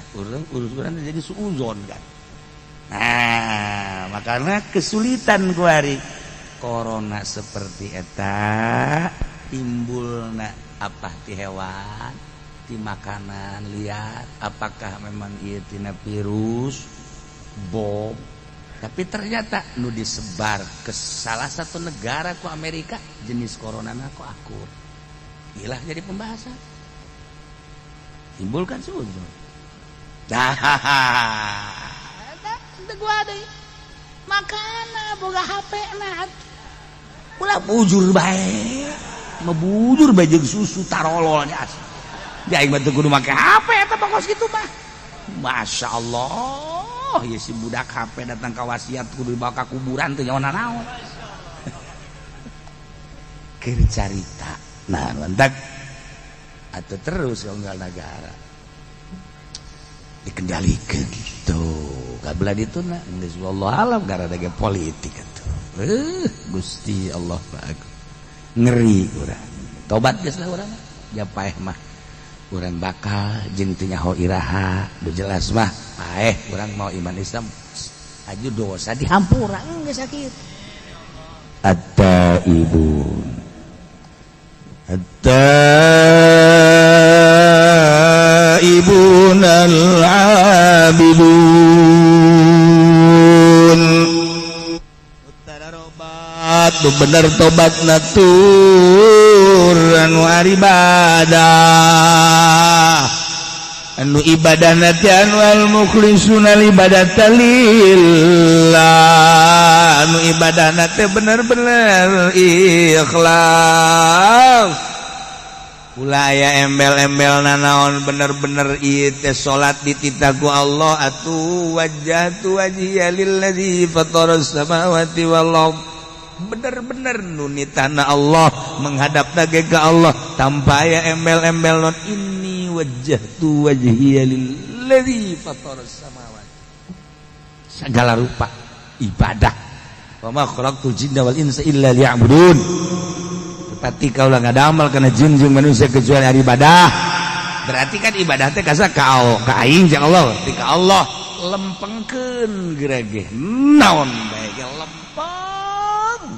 A: Urusan jadi suuzon kan. Nah, makanya kesulitan kuari corona seperti eta timbulna apa ti hewan, ti makanan liar, apakah memang ieu tina virus bom. Tapi ternyata nu disebar ke salah satu negara ku Amerika jenis coronana ku akur. Iyalah jadi pembahasan. Timbulkan suuzon. Dah. Teu gua deui. Makana boga HP na. Ulah bujur bae. Mebujur bae jeung susu tarolol nya asli. Dia aing mah teu kudu make HP eta pokos kitu mah. Masyaallah. Oh, ya si budak HP datang ke wasiat kudu dibawa ke kuburan teh nyawana naon. Keur carita. Nah, lantak atuh terus unggal negara. Dikendalikeun gitu. Kabelah dituna geus wallahu alam gara dage politik atuh. Gusti Allah Pak. Ngeri urang. Tobat geus lah urang. Ya paeh mah. Urang bakal jeung teu nyaho iraha, do jelas mah paeh urang mau iman Islam aju dosa dihampura geus sakit. At-taibun al-abidun nu bener tobat natur anu ibadah anu ibadah nanti anu al mukhlisuna ibadata lillah anu ibadah nanti bener-bener ikhlas ulah aya embel-embel nanaon bener-bener ieu teh salat dititaku Allah atuh wajjahtu wajhiya lillazi fataras samawati wal ardh bener-bener nunitana Allah menghadap ke Allah tanpa aya embel-embel non inni wajjahtu wajhiya lillazi fataras samawati segala rupa ibadah wa ma khalaqtul jinna wal insa illa liya'budun tapi kaulah ngadamal kana jin jeung manusia kecuali ari ibadah berarti kan ibadah teh kasa ka aing jeung Allah ti ka Allah lempengkeun gerege naon bae lempeng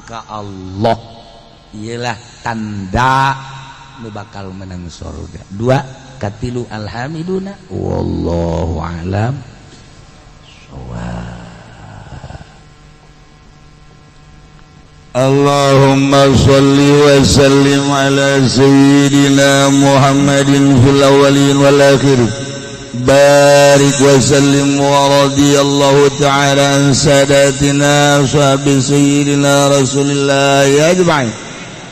A: ka Allah ialah tanda nu bakal menang surga. 2 katilu alhamiduna wallahu alam shawab. Allahumma shalli wa sallim ala sayyidina Muhammadin fil awwalin wal akhirin barik wa sallim wa radiyallahu ta'ala an sadatina ashabi sayyidina rasulillah ajma'in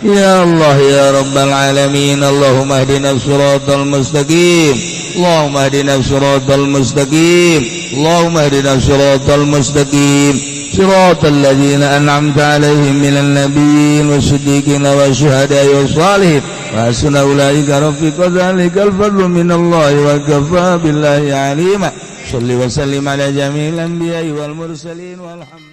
A: Ya Allah ya Rabbal Alamin. Allahumma hdina siratal mustaqim. Allahumma hdina siratal mustaqim. Allahumma hdina siratal mustaqim. Siratal ladzina an'amta 'alaihim minan nabiyyin wasiddiqin wasyuhada'i wassalihin wa hasuna ulaika rafiqa. Dzalikal fadlu minallahi wa kafaa billahi 'alima. Shalli wa sallim ala jami'il anbiya'i wal mursalin walhamdulillah.